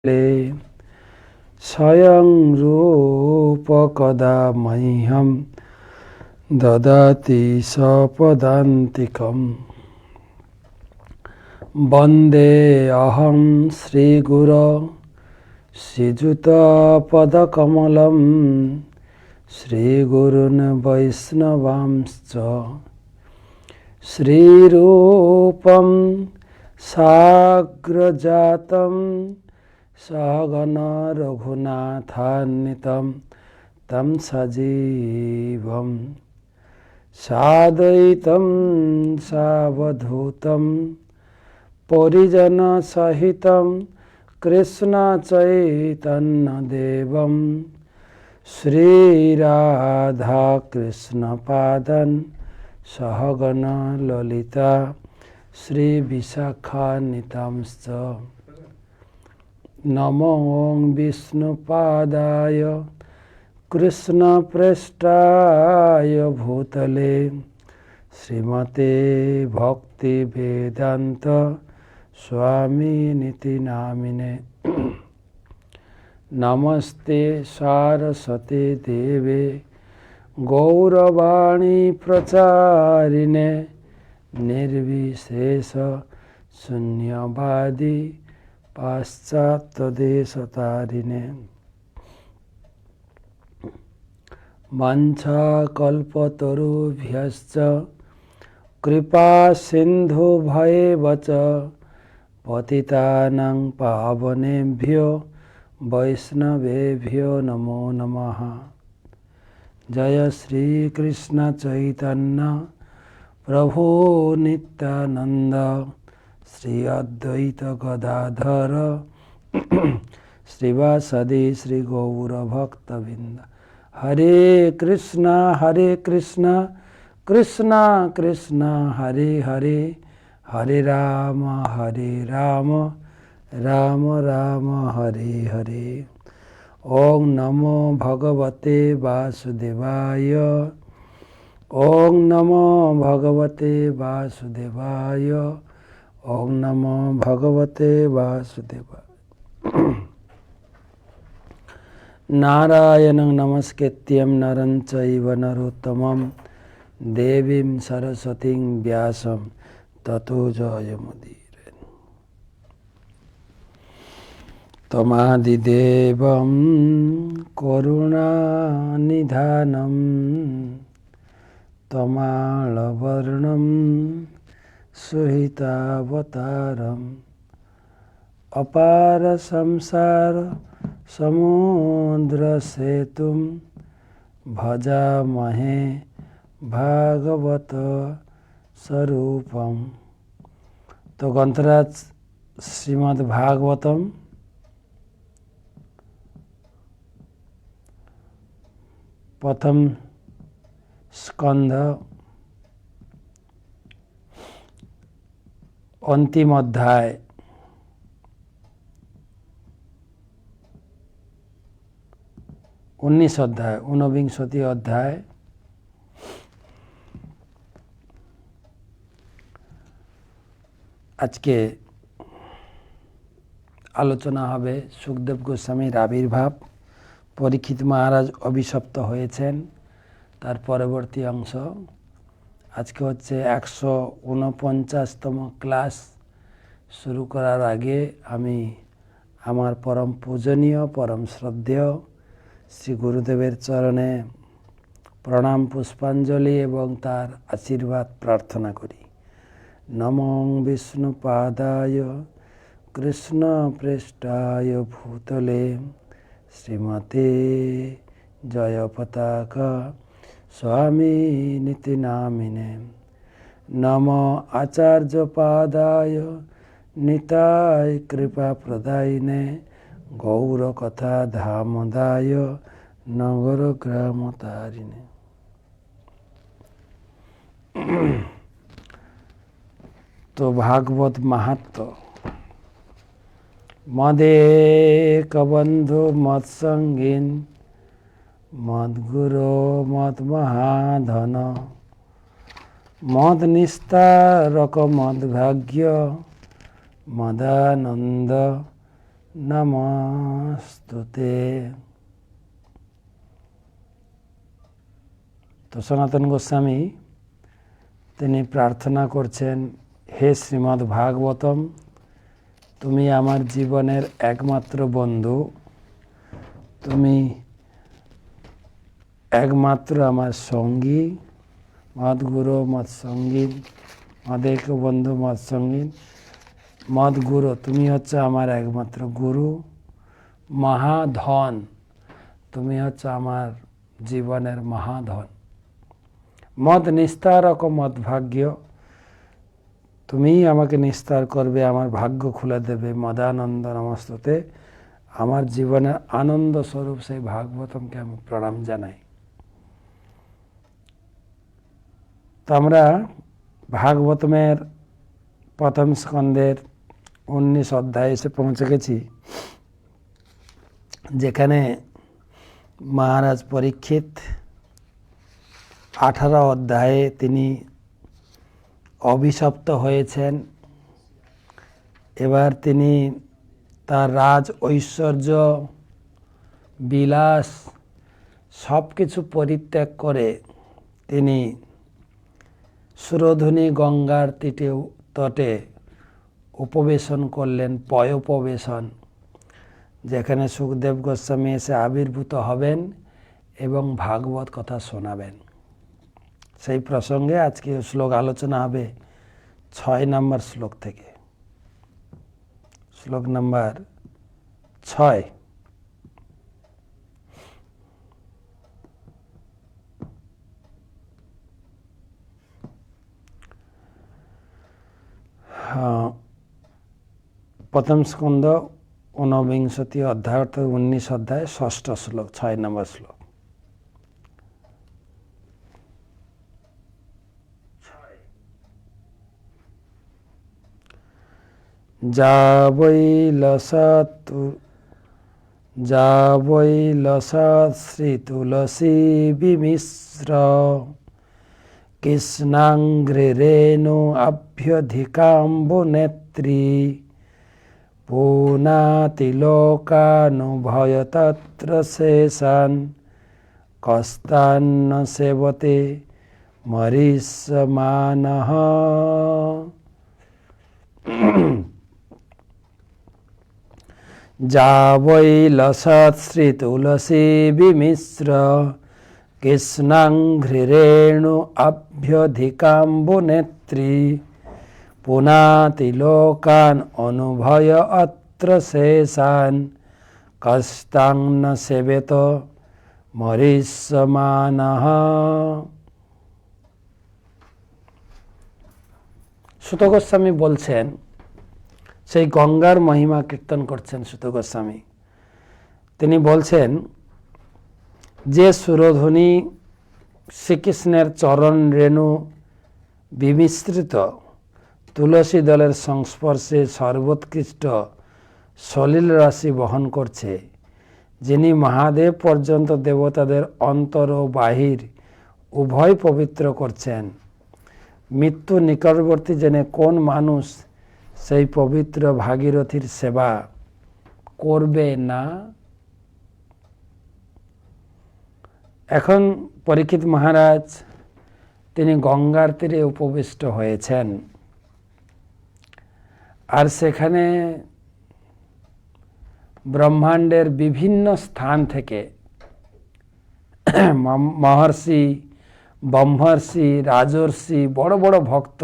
स्वयं रूप कदा मह्यं ददाति सपदान्तिकम् वन्दे अहं श्रीगुरो श्रीयुतपदकमलं श्रीगुरून् वैष्णवांश्च श्रीरूपं साग्रजातं सहगण रघुनाथान्वितं तं सजीवं साद्वैतं सावधूतं परिजनसहितं कृष्णचैतन्यदेवं श्रीराधाकृष्णपादान् सहगण ललिता श्रीविशाखान्वितांश्च नमो विष्णुपादाय कृष्णप्रेष्ठाय भूतले श्रीमते भक्तिवेदान्त स्वामिनिति नामिने नमस्ते सारस्वती देवे गौरवाणी प्रचारिणे निर्विशेष शून्यवादी पाश्चात्यदेशतारिणे वाञ्छाकल्पतरुभ्यश्च कृपा सिन्धुभैव च पतितानां पावनेभ्यो वैष्णवेभ्यो नमो नमः। जय श्री कृष्ण चैतन्य प्रभु नित्यानंद श्री अद्वैत गदाधर श्रीवासदि श्री गौर भक्तबिंद। हरे कृष्णा कृष्णा कृष्णा हरे हरे, हरे राम राम राम हरे हरे। ओम नमो भगवते वासुदेवाय, ओम नमो भगवते वासुदेवाय, ओम नमो भगवते वासुदेवाय। नारायणं नमस्कृत्यं नरं चैव नरोत्तमं देवीं सरस्वतीं व्यासं ततो जयमुदीरये। तमादिदेवं करुणानिधानं तमालवर्णं सुहितावतारम् अपार संसार समुद्रसेतुं भजामहे भागवत स्वरूपम। तो ग्रंथराज श्रीमद् भागवतम प्रथम स्कंध अंतिम अध्याय ऊनविंशति अध्याय आज के आलोचना হবে সুখদেব গোস্বামীর আবির্ভাব, পরীক্ষিত মহারাজ অভিশপ্ত হয়েছেন তার পরবর্তী অংশ। আজকে হচ্ছে 149তম ক্লাস। শুরু করার আগে আমি আমার পরম পূজনীয় পরম শ্রদ্ধেয় শ্রী গুরুদেবের চরণে প্রণাম পুষ্পাঞ্জলি এবং তার আশীর্বাদ প্রার্থনা করি। নমো বিষ্ণুপাদায় কৃষ্ণপ্রেষ্ঠায় ভূতলে শ্রীমতে জয়পতাকা स्वामिनिति नामिने। नमो आचार्यपादाय निताय कृपाप्रदायिने गौरकथा धामदाय नगरग्रामतारिणे। तो भागवत महत्व मदेक बंधु मत्संगीन मद्गुरो मद्महाधन मद निस्तारक मद्भाग्य मदानंद নমস্তুতে। তো সনাতন গোস্বামী তিনি প্রার্থনা করছেন, হে শ্রীমদ্ ভাগবতম, তুমি আমার জীবনের একমাত্র বন্ধু, তুমি একমাত্র আমার সঙ্গী, মদ গুরু মদ সঙ্গী, মদেক বন্ধু মদ সঙ্গী, মদ গুরু, তুমি হচ্ছে আমার একমাত্র গুরু, মহাধন, তুমি হচ্ছে আমার জীবনের মহাধন, মদ নিস্তারক মদ ভাগ্য, তুমিই আমাকে নিস্তার করবে, আমার ভাগ্য খুলে দেবে, মদানন্দ নমস্তুতে। আমার জীবনের আনন্দ স্বরূপ সেই ভাগবতমকে আমি প্রণাম জানাই। তো আমরা ভাগবতমের প্রথম স্কন্ধের 19 অধ্যায়ে এসে পৌঁছে গেছি, যেখানে মহারাজ পরীক্ষিত 18 অধ্যায়ে তিনি অভিশপ্ত হয়েছেন। এবার তিনি তার রাজ ঐশ্বর্য বিলাস সব কিছু পরিত্যাগ করে তিনি সুরধুনী গঙ্গার তটে উপবেশন করলেন, পয়োপবেশন, যেখানে সুখদেব গোস্বামী এসে আবির্ভূত হবেন এবং ভাগবত কথা শোনাবেন। সেই প্রসঙ্গে আজকে শ্লোক আলোচনা হবে 6 নম্বর শ্লোক থেকে। শ্লোক নম্বর 6। প্রথম স্কন্ধ 49 অধ্যায় অর্থাৎ 19 অধ্যায় 6ষ্ঠ শ্লোক, 6 নম্বর শ্লোক। যা বৈ লসৎ শ্রী তুলসী বিমিশ্র কৃষ্ণাঙ্ঘ্রিরেণু অভ্যধিকাম্বু নেত্রী পুনাতিলোকানুভয় তত্র শেষান কস্তান্ন সেবতে মরিষ্যমানঃ। যা বৈ লসৎ শ্রী তুলসী বিমিশ্র কৃষ্ণাঙ্ঘ্রিরেণু অভ্যধিকাম্বু নেত্রী পুনাতিলোকান অনুভয় অত্র শেষান কস্তান্ন সেবেত মরিষ্যমানঃ। সুত গোস্বামী বলছেন, সেই গঙ্গার মহিমা কীর্তন করছেন সুত গোস্বামী। তিনি বলছেন যে সুরধ্বনি শ্রীকৃষ্ণের চরণ রেণু বিমিশ্রিত তুলসী দলের সংস্পর্শে সর্বোৎকৃষ্ট সলিল রাশি বহন করছে, যিনি মহাদেব পর্যন্ত দেবতাদের অন্তর ও বাহির উভয় পবিত্র করছেন, মৃত্যু নিকটবর্তী জেনে কোন মানুষ সেই পবিত্র ভাগীরথীর সেবা করবে না। এখন পরীক্ষিত মহারাজ তিনি গঙ্গার তীরে উপবিষ্ট হয়েছেন, আর সেখানে ব্রহ্মাণ্ডের বিভিন্ন স্থান থেকে মহর্ষি, ব্রহ্মর্ষি, রাজর্ষি, বড় বড় ভক্ত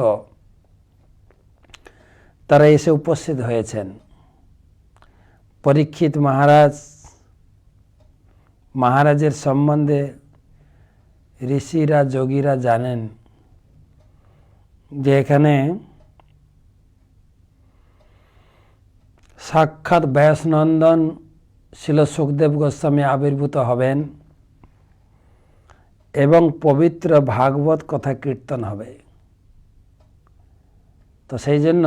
তারা এসে উপস্থিত হয়েছেন। পরীক্ষিত মহারাজের সম্বন্ধে ঋষিরা, যোগীরা জানেন যে এখানে সাক্ষাৎ ব্যাসনন্দন শিল সুখদেব গোস্বামী আবির্ভূত হবেন এবং পবিত্র ভাগবত কথা কীর্তন হবে। তো সেই জন্য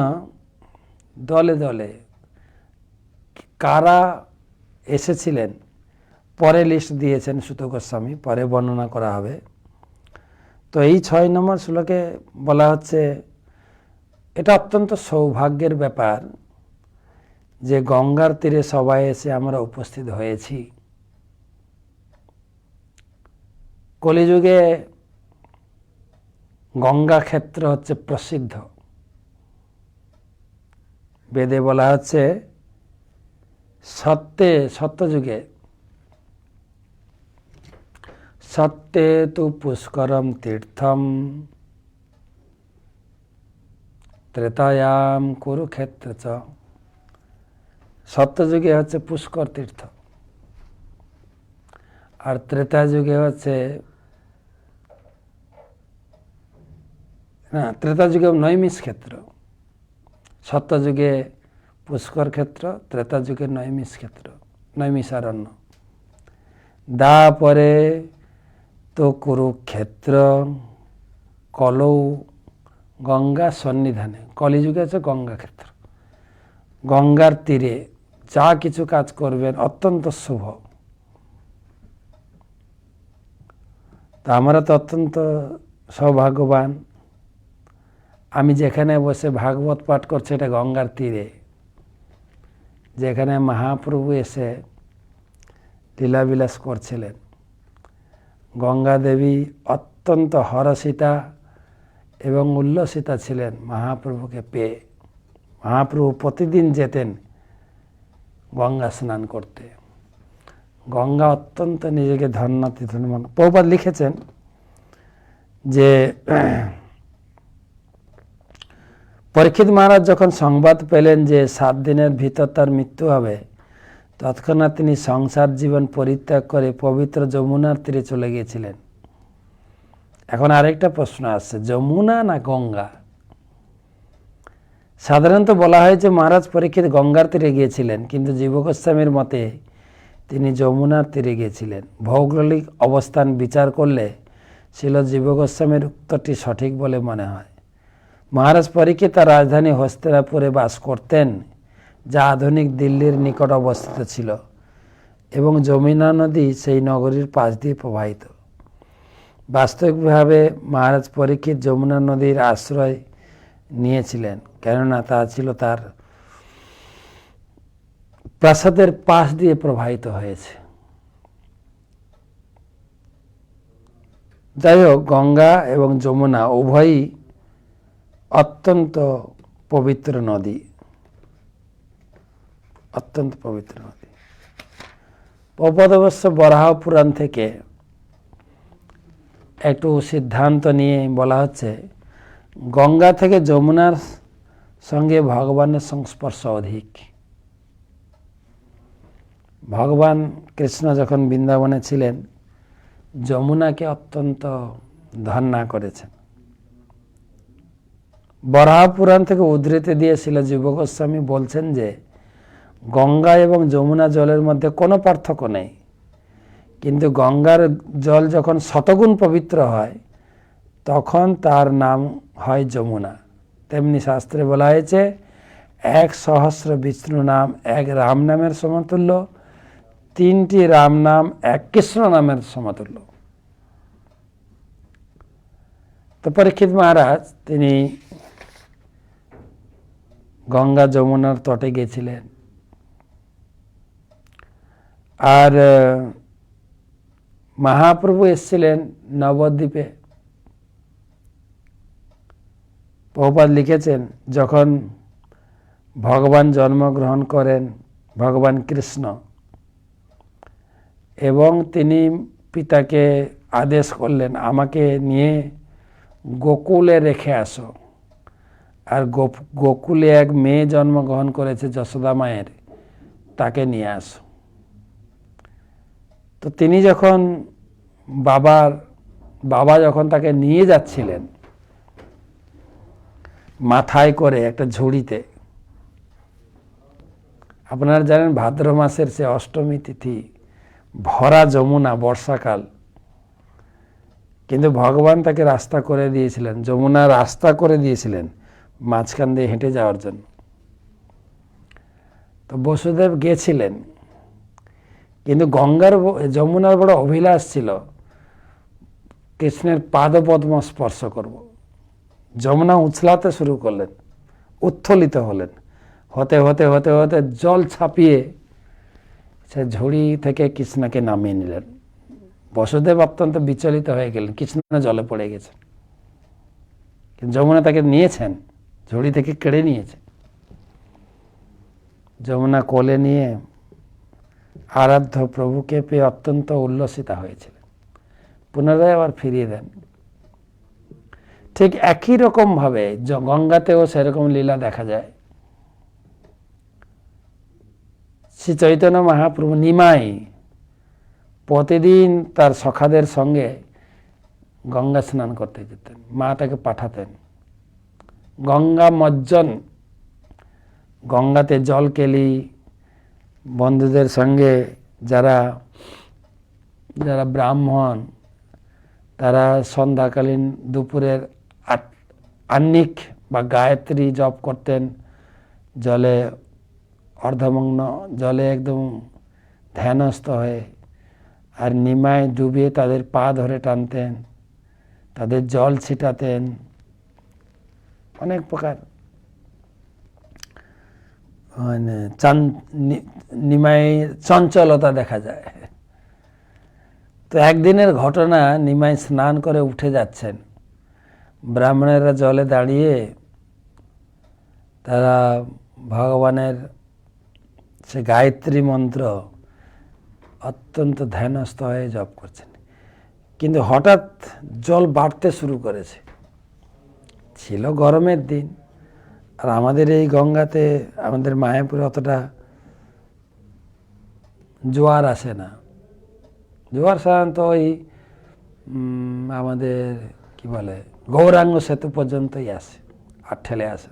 দলে দলে কারা এসেছিলেন পরে লিস্ট দিয়েছেন সুত গোস্বামী, পরে বর্ণনা করা হবে। তো এই 6 নম্বর শ্লোকে বলা হচ্ছে এটা অত্যন্ত সৌভাগ্যের ব্যাপার যে গঙ্গার তীরে সবাই এসে আমরা উপস্থিত হয়েছি। কলিযুগে গঙ্গা ক্ষেত্র হচ্ছে প্রসিদ্ধ। বেদে বলা হচ্ছে সত্যযুগে সত্যে তু পুষ্করম তীর্থম ত্রেতায়াম কুরুক্ষেত্র চ। সত্যযুগে হচ্ছে পুষ্কর তীর্থ, আর ত্রেতা যুগে হচ্ছে ত্রেতা যুগে নৈমিষ ক্ষেত্র। সত্যযুগে পুষ্কর ক্ষেত্র, ত্রেতা যুগে নৈমিষ ক্ষেত্র, নৈমিষারণ্য। পরে তো কুরুক্ষেত্র কলৌ গঙ্গা সন্নিধানে। কলিযুগে আছে গঙ্গা ক্ষেত্র। গঙ্গার তীরে যা কিছু কাজ করবেন অত্যন্ত শুভ। তা আমরা তো অত্যন্ত সৌভাগ্যবান। আমি যেখানে বসে ভাগবত পাঠ করছি এটা গঙ্গার তীরে, যেখানে মহাপ্রভু এসে লীলাবিলাস করছিলেন। গঙ্গা দেবী অত্যন্ত হরষিতা এবং উল্লসিতা ছিলেন মহাপ্রভুকে পেয়ে। মহাপ্রভু প্রতিদিন যেতেন গঙ্গা স্নান করতে। গঙ্গা অত্যন্ত নিজেকে ধন্যাতীত মনে। প্রভুপাদ লিখেছেন যে পরীক্ষিত মহারাজ যখন সংবাদ পেলেন যে 7 দিনের ভিতর তার মৃত্যু হবে, তৎক্ষণাৎ তিনি সংসার জীবন পরিত্যাগ করে পবিত্র যমুনার তীরে চলে গিয়েছিলেন। এখন আরেকটা প্রশ্ন আসছে, যমুনা না গঙ্গা? সাধারণত বলা হয় যে মহারাজ পরীক্ষিত গঙ্গার তীরে গিয়েছিলেন, কিন্তু জীব গোস্বামীর মতে তিনি যমুনার তীরে গিয়েছিলেন। ভৌগোলিক অবস্থান বিচার করলে ছিল জীব গোস্বামীর উত্তরটি সঠিক বলে মনে হয়। মহারাজ পরীক্ষিত তার রাজধানী হস্তিনাপুরে বাস করতেন, যা আধুনিক দিল্লির নিকট অবস্থিত ছিল, এবং যমুনা নদী সেই নগরীর পাশ দিয়ে প্রবাহিত। বাস্তবিকভাবে মহারাজ পরীক্ষিত যমুনা নদীর আশ্রয় নিয়েছিলেন, কেননা তা ছিল তার প্রাসাদের পাশ দিয়ে প্রবাহিত হয়েছে। যাই হোক, গঙ্গা এবং যমুনা উভয়ই অত্যন্ত পবিত্র নদী, অত্যন্ত পবিত্র নদী। প্রভুপাদ অবশ্য বরাহ পুরাণ থেকে একটু সিদ্ধান্ত নিয়ে বলা হচ্ছে, গঙ্গা থেকে যমুনার সঙ্গে ভগবানের সংস্পর্শ অধিক। ভগবান কৃষ্ণ যখন বৃন্দাবনে ছিলেন, যমুনাকে অত্যন্ত ধন্যা করেছেন। বরাহ পুরাণ থেকে উদ্ধৃতি দিয়ে শিল জীব গোস্বামী বলছেন যে গঙ্গা এবং যমুনা জলের মধ্যে কোনো পার্থক্য নেই, কিন্তু গঙ্গার জল যখন শতগুণ পবিত্র হয় তখন তার নাম হয় যমুনা। তেমনি শাস্ত্রে বলা হয়েছে 1,000 বিষ্ণু নাম 1 রাম নামের সমতুল্য, 3টি রাম নাম 1 কৃষ্ণ নামের সমতুল্য। তো পরীক্ষিত মহারাজ তিনি গঙ্গা যমুনার তটে গেছিলেন। আর মহাপ্রভু এসেছিলেন নবদ্বীপে। প্রভুপাদ লিখেছেন, যখন ভগবান জন্মগ্রহণ করেন, ভগবান কৃষ্ণ, এবং তিনি পিতাকে আদেশ করলেন আমাকে নিয়ে গোকুলে রেখে আসো। আর গোকুলে এক মেয়ে জন্মগ্রহণ করেছে যশোদা মায়ের, তাকে নিয়ে আসো। তো তিনি যখন বাবা যখন তাকে নিয়ে যাচ্ছিলেন মাথায় করে একটা ঝুড়িতে, আপনারা জানেন ভাদ্র মাসের সে অষ্টমী তিথি, ভরা যমুনা, বর্ষাকাল, কিন্তু ভগবান তাকে রাস্তা করে দিয়েছিলেন, যমুনা রাস্তা করে দিয়েছিলেন মাঝখান দিয়ে হেঁটে যাওয়ার জন্য। তো বসুদেব গেছিলেন, কিন্তু যমুনার বড় অভিলাষ ছিল কৃষ্ণের পাদপদ্ম স্পর্শ করব। যমুনা উছলাতে শুরু করলেন, উত্থলিত হলেন, হতে হতে হতে হতে জল ছাপিয়ে সে ঝুড়ি থেকে কৃষ্ণকে নামিয়ে নিলেন। বসুদেব অত্যন্ত বিচলিত হয়ে গেলেন, কৃষ্ণ জলে পড়ে গেছে, কিন্তু যমুনা তাকে নিয়েছেন, ঝুড়ি থেকে কেড়ে নিয়েছে। যমুনা কোলে নিয়ে আরাধ্য প্রভুকে পেয়ে অত্যন্ত উল্লসিতা হয়েছিলেন, পুনরায় আবার ফিরিয়ে দেন। ঠিক একই রকম ভাবে গঙ্গাতেও সেরকম লীলা দেখা যায়। শ্রী চৈতন্য মহাপ্রভু নিমাই প্রতিদিন তার সখাদের সঙ্গে গঙ্গা স্নান করতে যেতেন, মা তাকে পাঠাতেন। গঙ্গা মজ্জন, গঙ্গাতে জল কেলি, বন্ধুদের সঙ্গে যারা যারা ব্রাহ্মণ তারা সন্ধ্যাকালীন দুপুরের আহ্নিক বা গায়ত্রী জপ করতেন, জলে অর্ধমগ্ন, জলে একদম ধ্যানস্থ হয়ে, আর নিমায় ডুবিয়ে তাদের পা ধরে টানতেন, তাদের জল ছিটাতেন। অনেক প্রকার মানে নিমাই চঞ্চলতা দেখা যায়। তো একদিনের ঘটনা, নিমাই স্নান করে উঠে যাচ্ছেন, ব্রাহ্মণেরা জলে দাঁড়িয়ে তারা ভগবানের সে গায়ত্রী মন্ত্র অত্যন্ত ধ্যানস্থ হয়ে জপ করছেন, কিন্তু হঠাৎ জল বাড়তে শুরু করেছে। ছিল গরমের দিন, আর আমাদের এই গঙ্গাতে, আমাদের মায়াপুরে অতটা জোয়ার আসে না। জোয়ার সাধারণত ওই আমাদের কি বলে গৌরাঙ্গ সেতু পর্যন্তই আসে, আর ঠেলে আসে।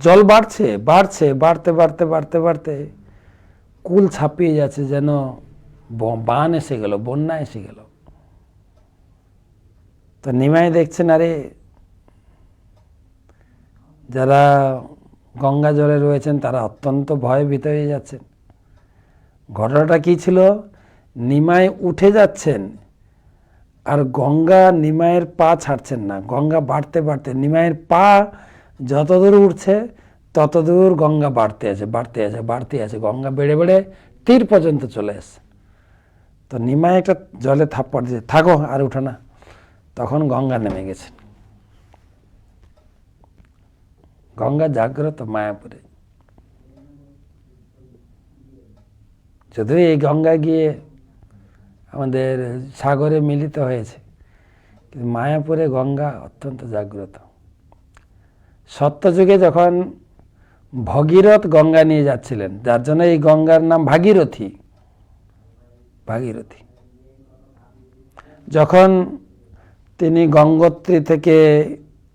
জল বাড়ছে বাড়ছে, বাড়তে বাড়তে বাড়তে বাড়তে কুল ছাপিয়ে যাচ্ছে, যেন বান এসে গেল, বন্যা এসে গেল। তো নিমাই দেখছেন, আরে যারা গঙ্গা জলে রয়েছেন তারা অত্যন্ত ভয়ভীত হয়ে যাচ্ছেন। ঘটনাটা কি ছিল, নিমাই উঠে যাচ্ছেন আর গঙ্গা নিমাইয়ের পা ছাড়ছেন না। গঙ্গা বাড়তে বাড়তে নিমাইয়ের পা যতদূর উঠছে ততদূর গঙ্গা বাড়তে আছে, বাড়তে আছে, বাড়তে আছে। গঙ্গা বেড়ে বেড়ে তীর পর্যন্ত চলে আসে। তো নিমাই একটা জলে থাপ্পড় দিয়ে, থাকো আর উঠো না। তখন গঙ্গা নেমে গেছেন। গঙ্গা জাগ্রত মায়াপুরে। যদিও এই গঙ্গা গিয়ে আমাদের সাগরে মিলিত হয়েছে, কিন্তু মায়াপুরে গঙ্গা অত্যন্ত জাগ্রত। সত্যযুগে যখন ভগীরথ গঙ্গা নিয়ে যাচ্ছিলেন, যার জন্য এই গঙ্গার নাম ভাগীরথী। ভাগীরথী যখন তিনি গঙ্গোত্রী থেকে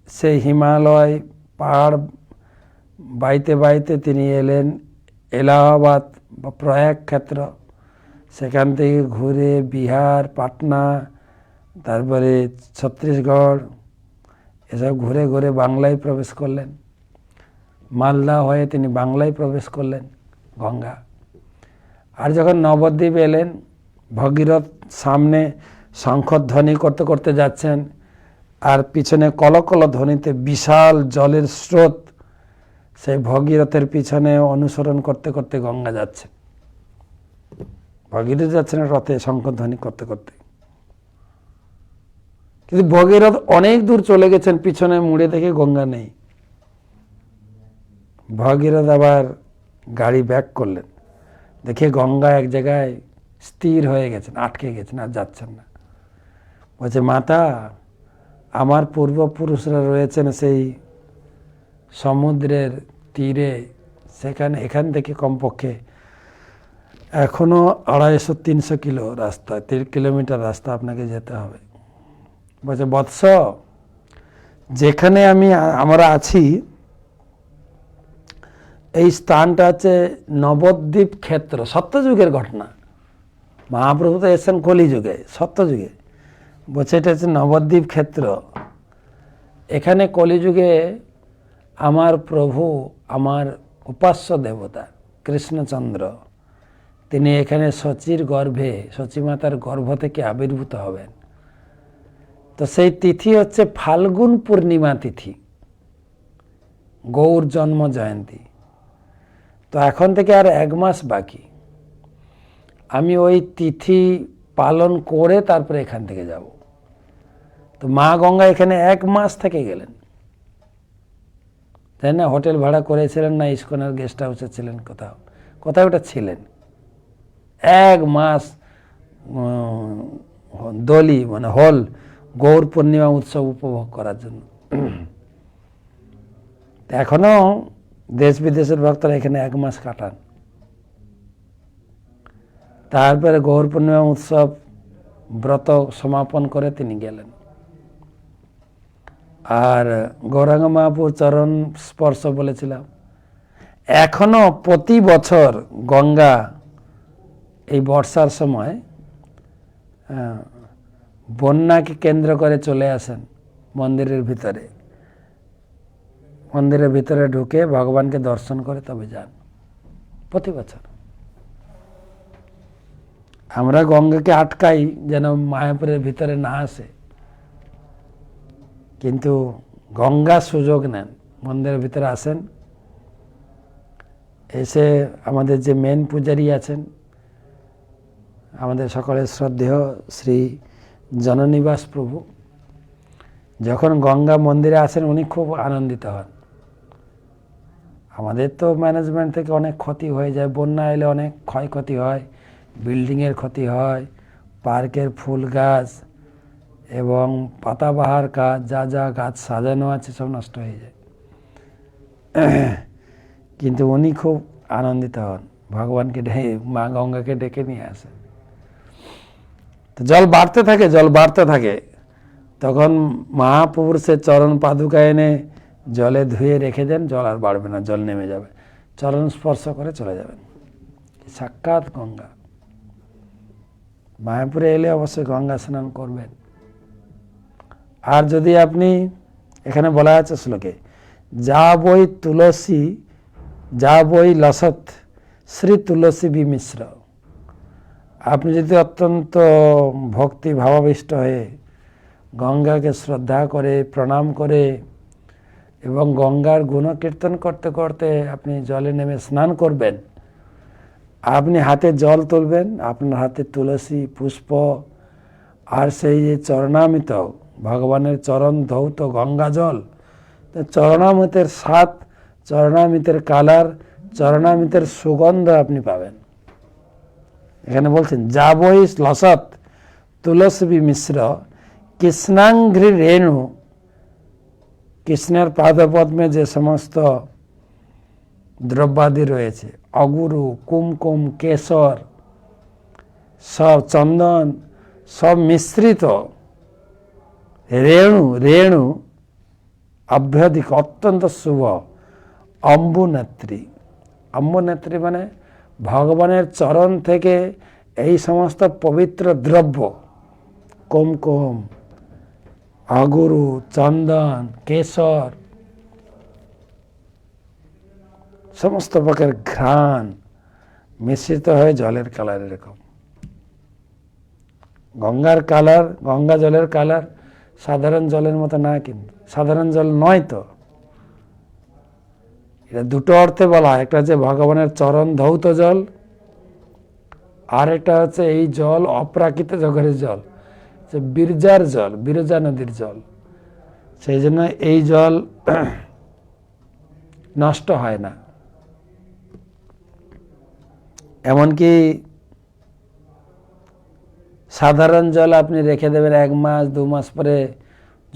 সেই হিমালয় পাহাড় বাইতে বাইতে তিনি এলেন এলাহাবাদ বা প্রয়াগ ক্ষেত্র, সেখান থেকে ঘুরে বিহার, পাটনা, তারপরে ছত্তিশগড়, এসব ঘুরে ঘুরে বাংলায় প্রবেশ করলেন। মালদা হয়ে তিনি বাংলায় প্রবেশ করলেন গঙ্গা। আর যখন নবদ্বীপ এলেন, ভগীরথ সামনে শঙ্খধ্বনি করতে করতে যাচ্ছেন, আর পিছনে কলকল ধ্বনিতে বিশাল জলের স্রোত, সেই ভগীরথের পিছনে অনুসরণ করতে করতে গঙ্গা যাচ্ছে। ভগীরথ যাচ্ছেন রথে শঙ্খধ্বনি করতে করতে, কিন্তু ভগীরথ অনেক দূর চলে গেছেন, পিছনে মুড়ে দেখে গঙ্গা নেই। ভগীরথ আবার গাড়ি ব্যাক করলেন, দেখে গঙ্গা এক জায়গায় স্থির হয়ে গেছেন, আটকে গেছেন, আর যাচ্ছেন না। বলছে, মাতা, আমার পূর্বপুরুষরা রয়েছেন সেই সমুদ্রের তীরে, সেখানে এখান থেকে কমপক্ষে এখনো 250-300 কিলো রাস্তা, 3 কিলোমিটার রাস্তা আপনাকে যেতে হবে। বলছে, বৎস, যেখানে আমরা আছি এই স্থানটা হচ্ছে নবদ্বীপ ক্ষেত্র। সত্যযুগের ঘটনা, মহাপ্রভু তো এসেছেন কলিযুগে, সত্যযুগে। বলছে এটা হচ্ছে নবদ্বীপ ক্ষেত্র। এখানে কলিযুগে আমার প্রভু, আমার উপাস্য দেবতা কৃষ্ণচন্দ্র, তিনি এখানে শচীর গর্ভে, শচীমাতার গর্ভ থেকে আবির্ভূত হবেন। তো সেই তিথি হচ্ছে ফাল্গুন পূর্ণিমা তিথি। গৌর জন্ম জয়ন্তী। তো এখন থেকে আর 1 মাস বাকি, আমি ওই তিথি পালন করে তারপরে এখান থেকে যাব। তো মা গঙ্গা এখানে 1 মাস থেকে গেলেন, তাই না? হোটেল ভাড়া করেছিলেন না ইস্কনের গেস্ট হাউসে ছিলেন, কোথাও ওটা ছিলেন। 1 মাস দলি মানে হল গৌর পূর্ণিমা উৎসব উপভোগ করার জন্য। এখনো দেশ বিদেশের ভক্তরা এখানে 1 মাস কাটান। তারপরে গৌর পূর্ণিমা উৎসব ব্রত সমাপন করে তিনি গেলেন। আর গৌরাঙ্গ মহাপ্রভুর চরণ স্পর্শ বলেছিলাম, এখনো প্রতি বছর গঙ্গা এই বর্ষার সময় বন্যাকে কেন্দ্র করে চলে আসেন মন্দিরের ভিতরে। মন্দিরের ভিতরে ঢুকে ভগবানকে দর্শন করে তবে যান প্রতি বছর। আমরা গঙ্গাকে আটকাই যেন মায়াপুরের ভিতরে না আসে, কিন্তু গঙ্গা সুযোগ নেন, মন্দিরের ভিতরে আসেন, এসে আমাদের যে মেন পূজারী আছেন, আমাদের সকলের শ্রদ্ধেয় শ্রী জননিবাস প্রভু, যখন গঙ্গা মন্দিরে আসেন উনি খুব আনন্দিত হন। আমাদের তো ম্যানেজমেন্ট থেকে অনেক ক্ষতি হয়ে যায়, বন্যা এলে অনেক ক্ষয়ক্ষতি হয়, বিল্ডিংয়ের ক্ষতি হয়, পার্কের ফুল গাছ এবং পাতাবাহার কাজ, যা যা গাছ সাজানো আছে সব নষ্ট হয়ে যায়। কিন্তু উনি খুব আনন্দিত হন, ভগবানকে মা গঙ্গাকে ডেকে নিয়ে আসেন। তো জল বাড়তে থাকে, তখন মহাপুরুষ সে চরণ পাদুকা এনে জলে ধুয়ে রেখে দেন, জল আর বাড়বে না, জল নেমে যাবে, চরণ স্পর্শ করে চলে যাবেন। সাক্ষাৎ গঙ্গা। মায়াপুরে এলে অবশ্যই গঙ্গা স্নান করবেন। আর যদি আপনি, এখানে বলা আছে শ্লোকে, যা বই তুলসী যা বই লসৎ শ্রী তুলসী বিমিশ্র, আপনি যদি অত্যন্ত ভক্তি ভাবাবিষ্ট হয়ে গঙ্গাকে শ্রদ্ধা করে প্রণাম করে এবং গঙ্গার গুণকীর্তন করতে করতে আপনি জলে নেমে স্নান করবেন, আপনি হাতে জল তুলবেন, আপনার হাতে তুলসী পুষ্প আর সেই যে চরণামৃত ভগবানের চরণ ধৌত গঙ্গা জল, চরণামৃতের স্বাদ, চরণামৃতের কালার, চরণামৃতের সুগন্ধ আপনি পাবেন। এখানে বলছেন যা বই লসৎ তুলসী মিশ্র কৃষ্ণাঙ্ঘ্রি রেণু, কৃষ্ণের পাদপদ্মে যে সমস্ত দ্রব্যাদি রয়েছে, অগুরু, কুমকুম, কেশর, সব চন্দন, সব মিশ্রিত রেণু অভ্যধিক অত্যন্ত শুভ অম্বুনেত্রী। অম্বুনেত্রী মানে ভগবানের চরণ থেকে এই সমস্ত পবিত্র দ্রব্য, কুমকুম, অগুরু, চন্দন, কেশর, সমস্ত প্রকার ঘ্রাণ মিশ্রিত হয়ে জলের কালার এরকম। গঙ্গা জলের কালার সাধারণ জলের মতো না, কিন্তু সাধারণ জল নয় তো। এটা দুটো অর্থে বলা হয়, একটা হচ্ছে ভগবানের চরণ ধৌত জল, আর একটা হচ্ছে এই জল অপ্রাকৃত জগতের জল, বিরজার জল, বিরজা নদীর জল। সেই জন্য এই জল নষ্ট হয় না। এমনকি সাধারণ জল আপনি রেখে দেবেন 1 মাস 2 মাস পরে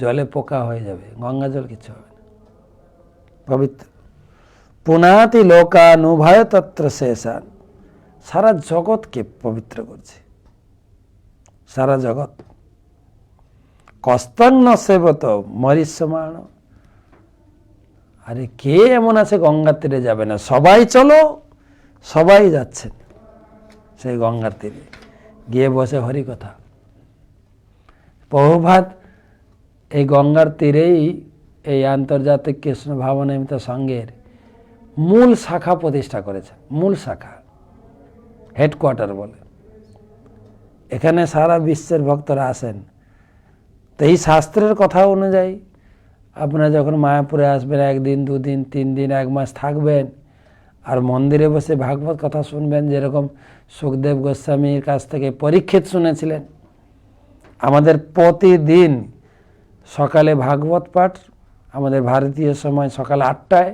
জলে পোকা হয়ে যাবে, গঙ্গা জল কিছু হবে না, পবিত্র। পুনাতি লোকানুভয় তত্র শেষান, সারা জগৎকে পবিত্র করছে, সারা জগৎ। কস্তং ন সেবত মরিষ্যমাণ, আরে কে এমন আছে গঙ্গার তীরে যাবে না? সবাই চলো, সবাই যাচ্ছেন সেই গঙ্গার তীরে গিয়ে বসে হরি কথা। প্রভুপাদ এই গঙ্গার তীরেই এই আন্তর্জাতিক কৃষ্ণ ভাবনামৃত সংঘের মূল শাখা প্রতিষ্ঠা করেছেন, মূল শাখা, হেডকোয়ার্টার বলে। এখানে সারা বিশ্বের ভক্তরা আসেন। তো এই শাস্ত্রের কথা অনুযায়ী আপনারা যখন মায়াপুরে আসবেন 1 দিন 2 দিন 3 দিন 1 মাস থাকবেন আর মন্দিরে বসে ভাগবত কথা শুনবেন, যেরকম সুখদেব গোস্বামীর কাছ থেকে পরীক্ষিত শুনেছিলেন। আমাদের প্রতিদিন সকালে ভাগবত পাঠ, আমাদের ভারতীয় সময় সকাল 8টায়,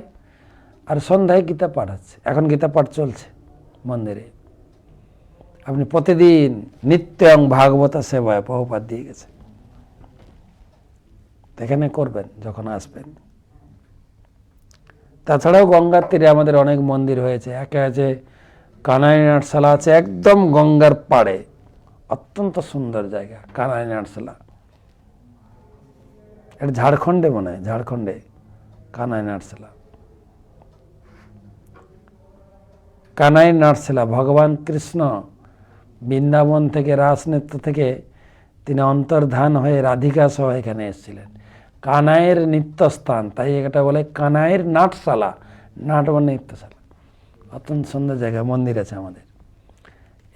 আর সন্ধ্যায় গীতা পাঠ হচ্ছে। এখন গীতা পাঠ চলছে মন্দিরে। আপনি প্রতিদিন নিত্যং ভাগবত সেবায় প্রভুপাদ দিয়ে গেছে, এখানে করবেন যখন আসবেন। তাছাড়াও গঙ্গার তীরে আমাদের অনেক মন্দির হয়েছে। একে আছে কানাই নাটশালা, আছে একদম গঙ্গার পাড়ে, অত্যন্ত সুন্দর জায়গা কানাই নাটশালা। এটা ঝাড়খণ্ডে মনে হয়, ঝাড়খণ্ডে কানাই নাটশালা। কানাই নাটশালা ভগবান কৃষ্ণ বৃন্দাবন থেকে, রাসনৃত্য থেকে তিনি অন্তর্ধান হয়ে রাধিকা সহ এখানে এসেছিলেন। কানাইয়ের নিত্যস্থান, তাই এটা বলে কানাইয়ের নাটশালা। নাট মানে নিত্যশালা। অত্যন্ত সুন্দর জায়গা, মন্দির আছে আমাদের।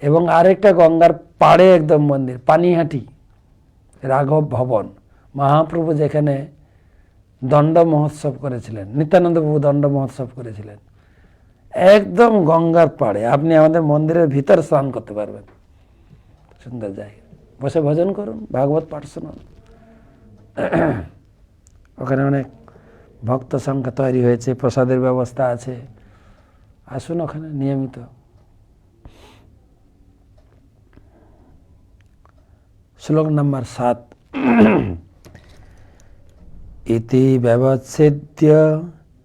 এবং আরেকটা গঙ্গার পাড়ে একদম মন্দির, পানিহাটি রাঘব ভবন। মহাপ্রভু যেখানে দণ্ড মহোৎসব করেছিলেন, নিত্যানন্দ প্রভু দণ্ড মহোৎসব করেছিলেন, একদম গঙ্গার পাড়ে। আপনি আমাদের মন্দিরের ভিতর স্নান করতে পারবেন, সুন্দর জায়গা। বসে ভজন করুন, ভাগবত পাঠ শুনুন। ওখানে অনেক ভক্ত সংখ্যা তৈরি হয়েছে, প্রসাদের ব্যবস্থা আছে। আসুন ওখানে নিয়মিত। শ্লোক নম্বর 7। ইতি ব্যবচ্ছেদ্য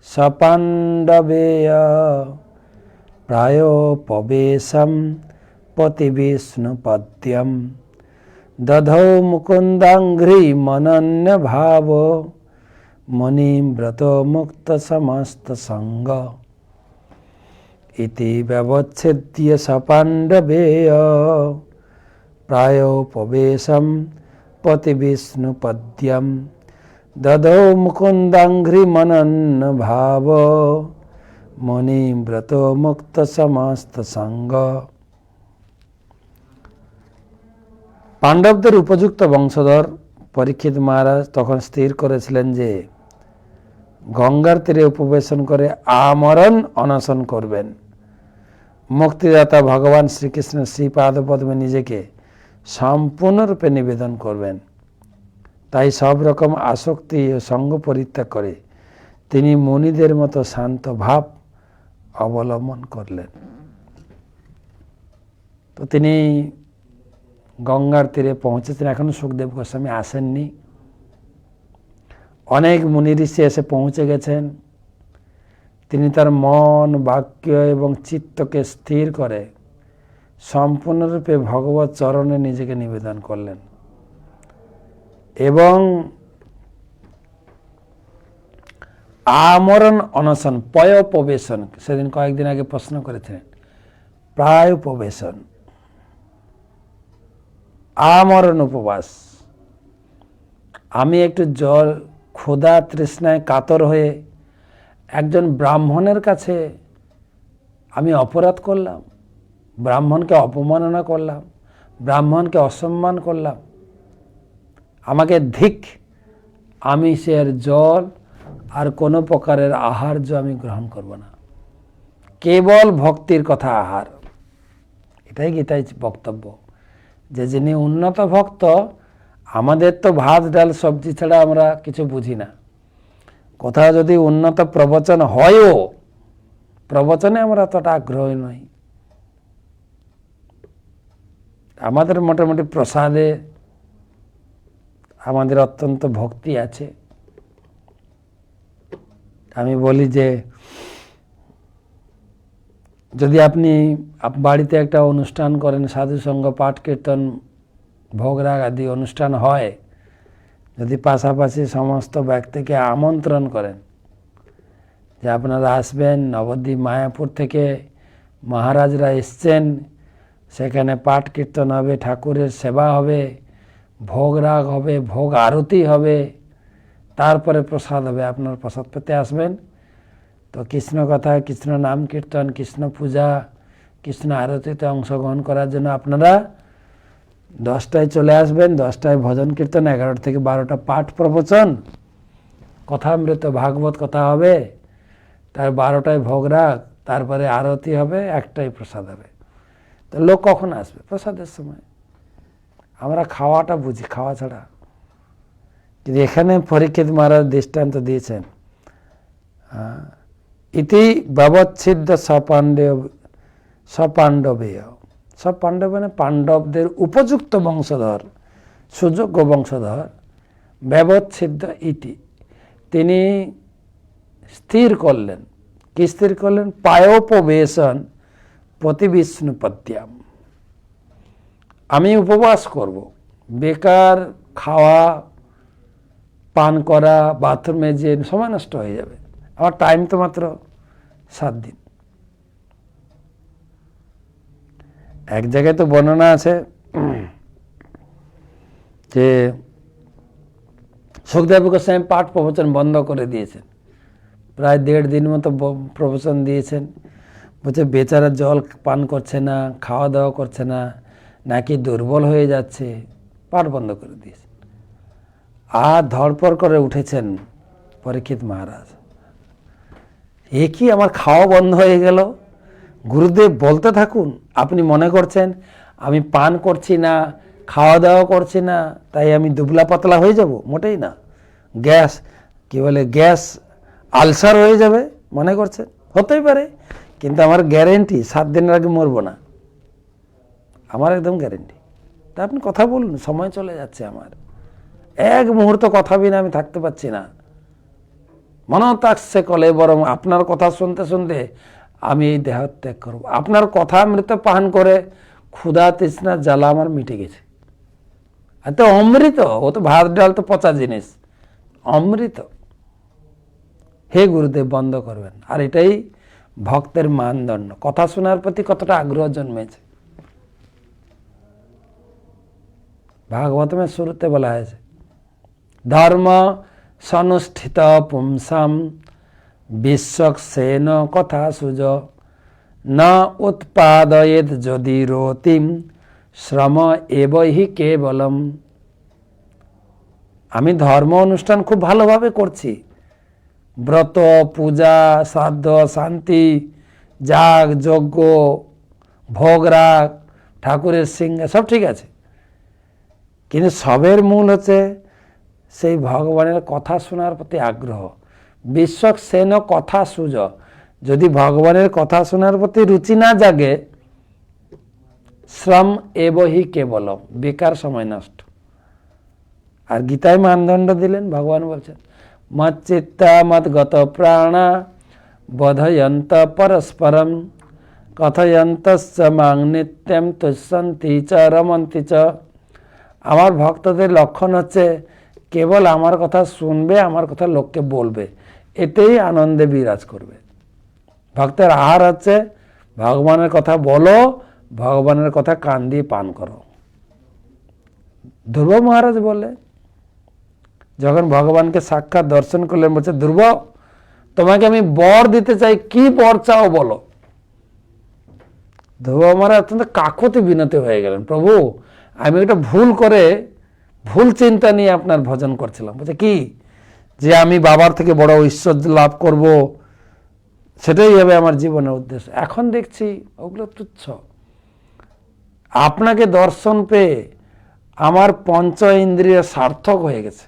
সপাণ্ডবেয় প্রায়োপবেশম পতিবিষ্ণুপদ্যম দধৌ মুকুন্দাঙ্ঘ্রি মনন্য ভাব মণিব্রত মুক্ত সমস্ত সঙ্গ। ইতি ব্যবচ্ছেদ্য সপাণ্ডবেয় প্রায়োপবেশম পতিবিষ্ণুপদ্যম দধৌ মুকুন্দাঙ্ঘ্রি মনন্য ভাব মণিব্রত মুক্ত সমস্ত সঙ্গ। পাণ্ডবদের উপযুক্ত বংশধর পরীক্ষিত মহারাজ তখন স্থির করেছিলেন যে গঙ্গার তীরে উপবেশন করে আমরণ অনশন করবেন। মুক্তিদাতা ভগবান শ্রীকৃষ্ণের শ্রীপাদপদ্মে নিজেকে সম্পূর্ণরূপে নিবেদন করবেন। তাই সব রকম আসক্তি ও সঙ্গ পরিত্যাগ করে তিনি মুনিদের মতো শান্ত ভাব অবলম্বন করলেন। তো তিনি গঙ্গার তীরে পৌঁছেছেন, এখনো সুখদেব গোস্বামী আসেননি। অনেক মুনি ঋষি এসে পৌঁছে গেছেন। তিনি তার মন, বাক্য এবং চিত্তকে স্থির করে সম্পূর্ণরূপে ভগবত চরণে নিজেকে নিবেদন করলেন এবং আমরণ অনশন, পয়োপবেশন, সেদিন কয়েকদিন আগে প্রশ্ন করেছিলেন, প্রায়োপবেশন, আমরণ উপবাস। আমি একটু জল ক্ষুধা তৃষ্ণায় কাতর হয়ে একজন ব্রাহ্মণের কাছে আমি অপরাধ করলাম, ব্রাহ্মণকে অপমাননা করলাম, ব্রাহ্মণকে অসম্মান করলাম, আমাকে ধিক, আমি সে জল আর কোনো প্রকারের আহার্য আমি গ্রহণ করব না, কেবল ভক্তির কথা আহার। এটাই গীতায় বক্তব্য, যে যিনি উন্নত ভক্ত, আমাদের তো ভাত ডাল সবজি ছাড়া আমরা কিছু বুঝি না। কোথাও যদি উন্নত প্রবচন হয়ও, প্রবচনে আমরা অতটা আগ্রহী নই। আমাদের মোটামুটি প্রসাদে আমাদের অত্যন্ত ভক্তি আছে। আমি বলি যে যদি আপনি বাড়িতে একটা অনুষ্ঠান করেন, সাধুসঙ্গ, পাঠ কীর্তন, ভোগরাগ আদি অনুষ্ঠান হয়, যদি পাশাপাশি সমস্ত ব্যক্তিকে আমন্ত্রণ করেন যে আপনারা আসবেন, নবদ্বীপ মায়াপুর থেকে মহারাজরা এসছেন, সেখানে পাঠ কীর্তন হবে, ঠাকুরের সেবা হবে, ভোগরাগ হবে, ভোগ আরতি হবে, তারপরে প্রসাদ হবে, আপনার প্রসাদ পেতে আসবেন। তো কৃষ্ণ কথা, কৃষ্ণ নাম কীর্তন, কৃষ্ণ পূজা, কৃষ্ণ আরতিতে অংশগ্রহণ করার জন্য আপনারা 10টায় চলে আসবেন। 10টায় ভজন কীর্তন, 11টা থেকে 12টা পাঠ প্রবচন, কথামৃত ভাগবত কথা হবে, তার 12টায় ভোগ রাখ, তারপরে আরতি হবে, একটাই প্রসাদ হবে। তো লোক কখন আসবে? প্রসাদের সময়। আমরা খাওয়াটা বুঝি, খাওয়া ছাড়া। কিন্তু এখানে পরীক্ষিত মহারাজ দৃষ্টান্ত দিয়েছেন, ইতি ব্যবচ্ছিদ্য সপাণ্ডবেয়। সব পাণ্ডব মানে পাণ্ডবদের উপযুক্ত বংশধর, সুযোগ্য বংশধর। ব্যবচ্ছিদ্য ইতি, তিনি স্থির করলেন। কি স্থির করলেন? পায়োপবেশন প্রতিবিষ্ণুপত্যাম। আমি উপবাস করব, বেকার খাওয়া পান করা, বাথরুমে যে সময় নষ্ট হয়ে যাবে। আমার টাইম তো মাত্র 7 দিন। এক জায়গায় তো বর্ণনা আছে যে সুখদেব গোস্বামী পাঠ প্রবচন বন্ধ করে দিয়েছেন, প্রায় 1.5 দিন মতো প্রবচন দিয়েছেন। বলছে বেচারা জল পান করছে না, খাওয়া দাওয়া করছে না, নাকি দুর্বল হয়ে যাচ্ছে, পাঠ বন্ধ করে দিয়েছেন। আর ধড়পড় করে উঠেছেন পরীক্ষিত মহারাজ, এ কি আমার খাওয়া বন্ধ হয়ে গেল? গুরুদেব বলতে থাকুন, আপনি মনে করছেন আমি পান করছি না, খাওয়া দাওয়া করছি না, তাই আমি দুবলা পাতলা হয়ে যাব? মোটেই না। গ্যাস কি বলে, গ্যাস আলসার হয়ে যাবে মনে করছেন? হতেই পারে, কিন্তু আমার গ্যারেন্টি 7 দিনের আগে মরবো না, আমার একদম গ্যারেন্টি। তা আপনি কথা বলুন, সময় চলে যাচ্ছে, আমার এক মুহূর্ত কথা বিনা আমি থাকতে পারছি না। মনতাক্সে কলে বরং আপনার কথা শুনতে শুনতে আমি এই দেহ ত্যাগ করব। আপনার কথা মৃত পান করে ক্ষুধা তৃষ্ণা জ্বালা আমার মিটে গেছে। এত অমৃত, ও তো ভাত ডাল তো পচা জিনিস, অমৃত। হে গুরুদেব বন্ধ করবেন। আর এটাই ভক্তের মানদণ্ড। কথা শোনার প্রতি কতটা আগ্রহ জন্মেছে। ভাগবতমের শুরুতে বলা হয়েছে, ধর্ম সনুষ্ঠিত পুংসাম বিশ্বক্সেন কথা সুজ না উৎপাদয়েত যদি রতিম শ্রম এবহি কেবলম। আমি ধর্ম অনুষ্ঠান খুব ভালোভাবে করছি, ব্রত পূজা শ্রাদ্ধ শান্তি যাগ যজ্ঞ ভোগ রাগ ঠাকুরের সিংহা সব ঠিক আছে, কিন্তু সবের মূল হচ্ছে সেই ভগবানের কথা শোনার প্রতি আগ্রহ। বিশ্বক সেন কথা সুজ, যদি ভগবানের কথা শোনার প্রতি রুচি না জাগে, শ্রম এবহি কেবলম, বেকার সময় নষ্ট। আর গীতায় মানদণ্ড দিলেন, ভগবান বলছেন মচ্চিত্তা মদ্গত প্রাণা বোধয়ন্ত পরস্পরম কথয়ন্তস্য মাং নিত্যম তুষ্যন্তি চ রমন্তি চ। আমার ভক্তদের লক্ষণ হচ্ছে কেবল আমার কথা শুনবে, আমার কথা লোককে বলবে, এতেই আনন্দে বিরাজ করবে। ভক্তের আহার হচ্ছে ভগবানের কথা বলো, ভগবানের কথা কান দিয়ে পান করো। ধ্রুব মহারাজ বলে, যখন ভগবানকে সাক্ষাৎ দর্শন করলেন, বলছে ধ্রুব তোমাকে আমি বর দিতে চাই, কি বর চাও বলো। ধ্রুব মহারাজ অত্যন্ত কাকুতি বিনতি হয়ে গেলেন, প্রভু আমি একটা ভুল চিন্তা নিয়ে আপনার ভজন করছিলাম। বলছে কি? যে আমি বাবার থেকে বড় ঐশ্বর্য লাভ করব, সেটাই হবে আমার জীবনের উদ্দেশ্য। এখন দেখছি ওগুলো তুচ্ছ। আপনাকে দর্শন পেয়ে আমার পঞ্চ ইন্দ্রিয় সার্থক হয়ে গেছে।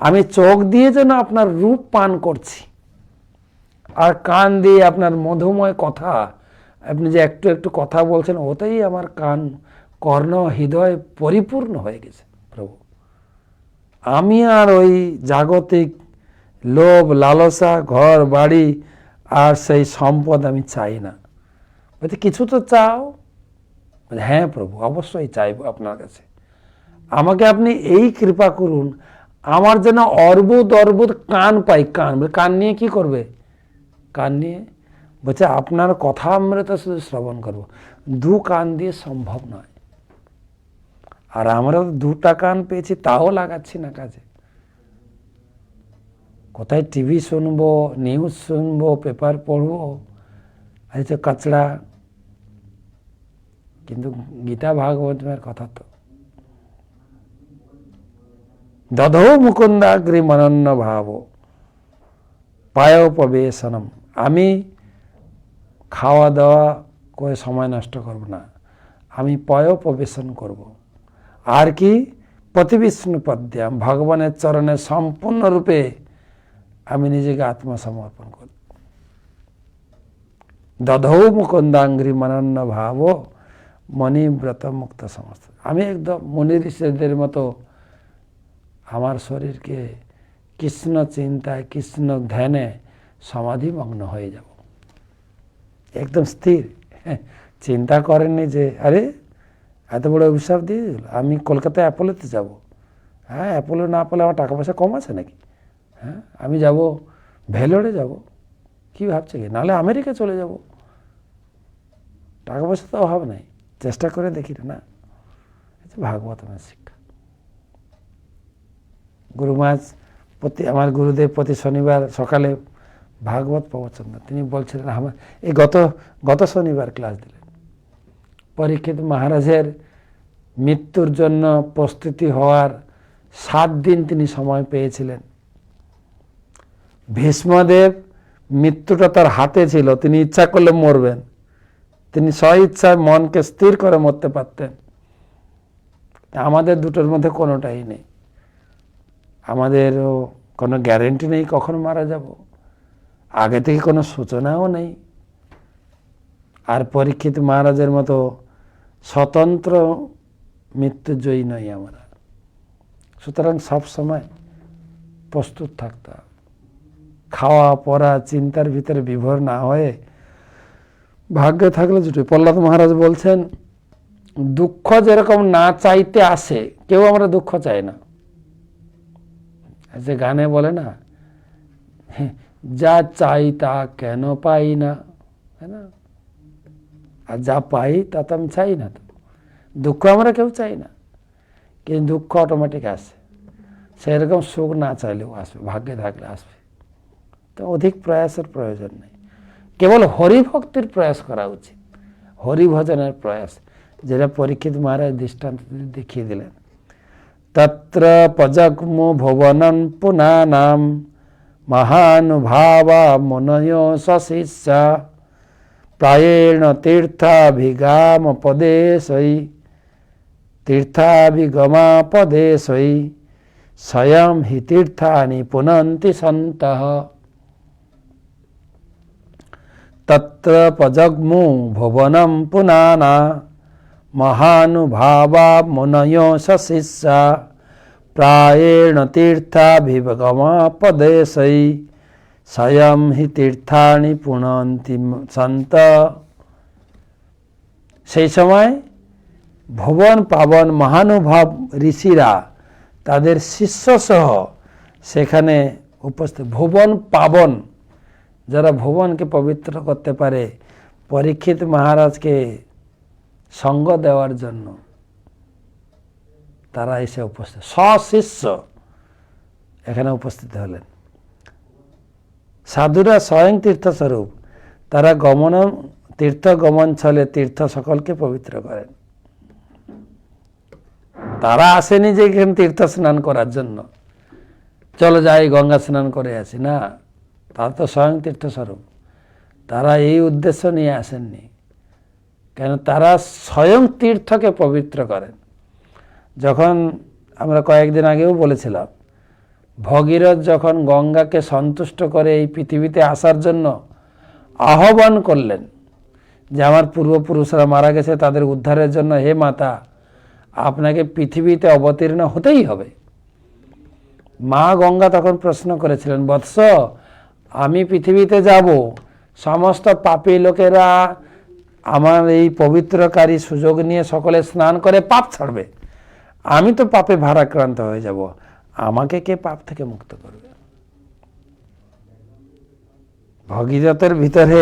আমি চোখ দিয়ে যেন আপনার রূপ পান করছি, আর কান দিয়ে আপনার মধুময় কথা, আপনি যে একটু একটু কথা বলছেন, ওতেই আমার কান কর্ণ হৃদয় পরিপূর্ণ হয়ে গেছে। প্রভু আমি আর ওই জাগতিক লোভ লালসা ঘর বাড়ি আর সেই সম্পদ আমি চাই না। বলতে কিছু তো চাও? হ্যাঁ প্রভু অবশ্যই চাইব আপনার কাছে। আমাকে আপনি এই কৃপা করুন, আমার যেন অর্বুদ কান পাই। কান নিয়ে কি করবে? কান নিয়ে বলছে আপনার কথা আমরা তো শুধু শ্রবণ করবো, 2 কান দিয়ে সম্ভব নয়। আর আমরা 2টা কান পেয়েছি, তাও লাগাচ্ছি না কাজে। কোথায় টিভি শুনবো, নিউজ শুনবো, পেপার পড়বো, এই তো কাচড়া। কিন্তু গীতা ভাগবতের কথা তো দধৌ মুকুন্দাগ্রি মনন্য ভাব, পায়োপবেশনম, আমি খাওয়া দাওয়া করে সময় নষ্ট করব না, আমি পায়োপবেশন করব। আর কি, পতিবিষ্ণু পদ্যাম, ভগবানের চরণে সম্পূর্ণরূপে আমি নিজেকে আত্মসমর্পণ করব। দধৌ মুকুন্দাঙ্ঘ্রি মনন্য ভাব মণিব্রত মুক্ত সমস্ত, আমি একদম মুনি ঋষিদের মতো আমার শরীরকে কৃষ্ণ চিন্তায় কৃষ্ণ ধ্যানে সমাধিমগ্ন হয়ে যাব, একদম স্থির। চিন্তা করেননি যে আরে এত বড় অভিশাপ দিয়ে দিল, আমি কলকাতায় অ্যাপোলোতে যাব। হ্যাঁ, অ্যাপোলো না পেলে আমার টাকা পয়সা কম আছে নাকি? হ্যাঁ, আমি যাব ভেলোরে যাব, কি ভাবছে কি? নাহলে আমেরিকা চলে যাব, টাকা পয়সা তো অভাব নাই, চেষ্টা করে দেখি না। ভাগবতমের শিক্ষা। গুরু মহারাজ আমার গুরুদেব প্রতি শনিবার সকালে ভাগবত প্রবচন, তিনি বলছিলেন, আমার এই গত শনিবার ক্লাস দিলেন, পরীক্ষিত মহারাজের মৃত্যুর জন্য প্রস্তুতি হওয়ার 7 দিন তিনি সময় পেয়েছিলেন। ভীষ্মদেব মৃত্যুটা তার হাতে ছিল, তিনি ইচ্ছা করলে মরবেন, তিনি স্বইচ্ছায় মনকে স্থির করে মরতে পারতেন। আমাদের দুটোর মধ্যে কোনোটাই নেই, আমাদেরও কোনো গ্যারেন্টি নেই কখন মারা যাব, আগে থেকে কোনো সূচনাও নেই। আর পরীক্ষিত মহারাজের মতো স্বতন্ত্র মৃত্যুজয়ী নই আমরা, সুতরাং সব সময় প্রস্তুত থাকতে হবে, খাওয়া পড়া চিন্তার ভিতরে বিভোর না হয়ে ভাগ্য থাকলে জুটে। প্রহ্লাদ মহারাজ বলছেন, দুঃখ যেরকম না চাইতে আসে, কেউ আমরা দুঃখ চাই না। যে গানে বলে না, যা চাই তা কেন পাই না, তাই না? আর যা পাই তা তো আমি চাই না। তো দুঃখ আমরা কেউ চাই না, কিন্তু দুঃখ অটোমেটিক আসে। সেরকম সুখ না চাইলেও আসবে, ভাগ্যে থাকলে আসবে। তো অধিক প্রয়াসের প্রয়োজন নেই, কেবল হরিভক্তির প্রয়াস করা উচিত, হরিভজনের প্রয়াস, যেটা পরীক্ষিত মহারাজ দৃষ্টান্ত দেখিয়ে দিলেন। তত্র পজগ্মু ভুবনং পুনানাম মহানুভাবা মুনয় সশিষ্যা প্রায়েণ তীর্থাভিগমাপদেশৈ স্বয়ং হি তীর্থানি পুনন্তি সন্তঃ। তত্র পজগ্মু ভুবনং পুনানা মহানুভাবা মুনয় সশিষ্যা প্রায়েণ তীর্থাভিগমাপদেশৈ স্বয়ং হি তীর্থানি পুনন্তি সন্তঃ। সেই সময় ভুবন পাবন মহানুভব ঋষিরা তাদের শিষ্যসহ সেখানে উপস্থিত। ভুবন পাবন, যারা ভুবনকে পবিত্র করতে পারে, পরীক্ষিত মহারাজকে সঙ্গ দেওয়ার জন্য তারা এসে উপস্থিত, সশিষ্য এখানে উপস্থিত হলেন। সাধুরা স্বয়ং তীর্থস্বরূপ, তারা তীর্থ গমন ছলে তীর্থ সকলকে পবিত্র করেন। তারা আসেনি যে এখানে তীর্থ স্নান করার জন্য, চলো যাই গঙ্গা স্নান করে আসি, না, তারা তো স্বয়ং তীর্থস্বরূপ, তারা এই উদ্দেশ্য নিয়ে আসেননি। কেন? তারা স্বয়ং তীর্থকে পবিত্র করেন। যখন আমরা কয়েকদিন আগেও বলেছিলাম, ভগীরথ যখন গঙ্গাকে সন্তুষ্ট করে এই পৃথিবীতে আসার জন্য আহ্বান করলেন, যে আমার পূর্বপুরুষরা মারা গেছে, তাদের উদ্ধারের জন্য হে মাতা, আপনাকে পৃথিবীতে অবতীর্ণ হতেই হবে। মা গঙ্গা তখন প্রশ্ন করেছিলেন, বৎস, আমি পৃথিবীতে যাব, সমস্ত পাপী লোকেরা আমার এই পবিত্রকারী সুযোগ নিয়ে সকলে স্নান করে পাপ ছাড়বে, আমি তো পাপে ভারাক্রান্ত হয়ে যাব, আমাকে কে পাপ থেকে মুক্ত করবে? ভগীরথের ভিতরে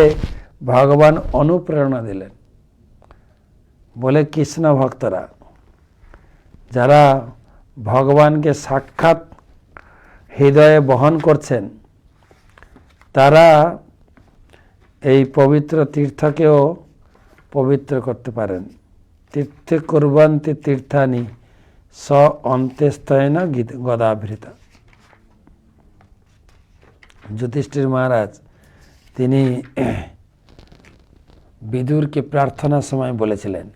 ভগবান অনুপ্রেরণা দিলেন, বলে কৃষ্ণ ভক্তরা যারা ভগবানকে সাক্ষাৎ হৃদয়ে বহন করছেন, তারা এই পবিত্র তীর্থকেও পবিত্র করতে পারেন। তীর্থে কুর্বন্তি তীর্থানি স অন্ত্যস্তয়েন গদাভৃতা। যুধিষ্ঠির মহারাজ তিনি বিদুরকে প্রার্থনার সময় বলেছিলেন,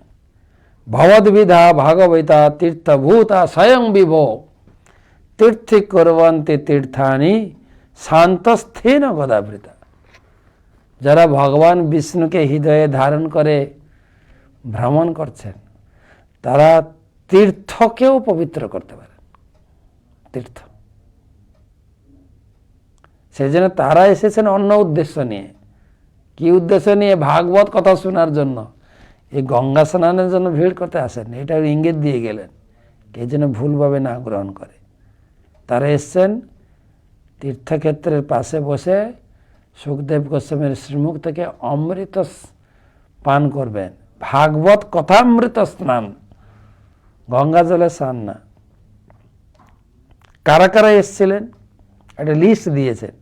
ভবদ্বিধা ভাগবতা তীর্থভূতা স্বয়ং বিভো তীর্থি কুর্বন্তি তীর্থানি শান্তস্থেন গদাবৃতা। যারা ভগবান বিষ্ণুকে হৃদয়ে ধারণ করে ভ্রমণ করছেন তারা তীর্থকেও পবিত্র করতে পারেন। তীর্থ, সেই জন্য তারা এসেছেন অন্য উদ্দেশ্য নিয়ে। কি উদ্দেশ্য নিয়ে? ভাগবত কথা শোনার জন্য। এই গঙ্গা স্নানের জন্য ভিড় করতে আসেন, এটা ইঙ্গিত দিয়ে গেলেন, কে যেন ভুলভাবে না গ্রহণ করে। তারা এসছেন তীর্থক্ষেত্রের পাশে বসে সুখদেব গোস্বামীর শ্রীমুখ থেকে অমৃত পান করবেন। ভাগবত কথামৃত স্নান, গঙ্গা জলে স্নান না। কারা কারা এসছিলেন একটা লিস্ট দিয়েছেন,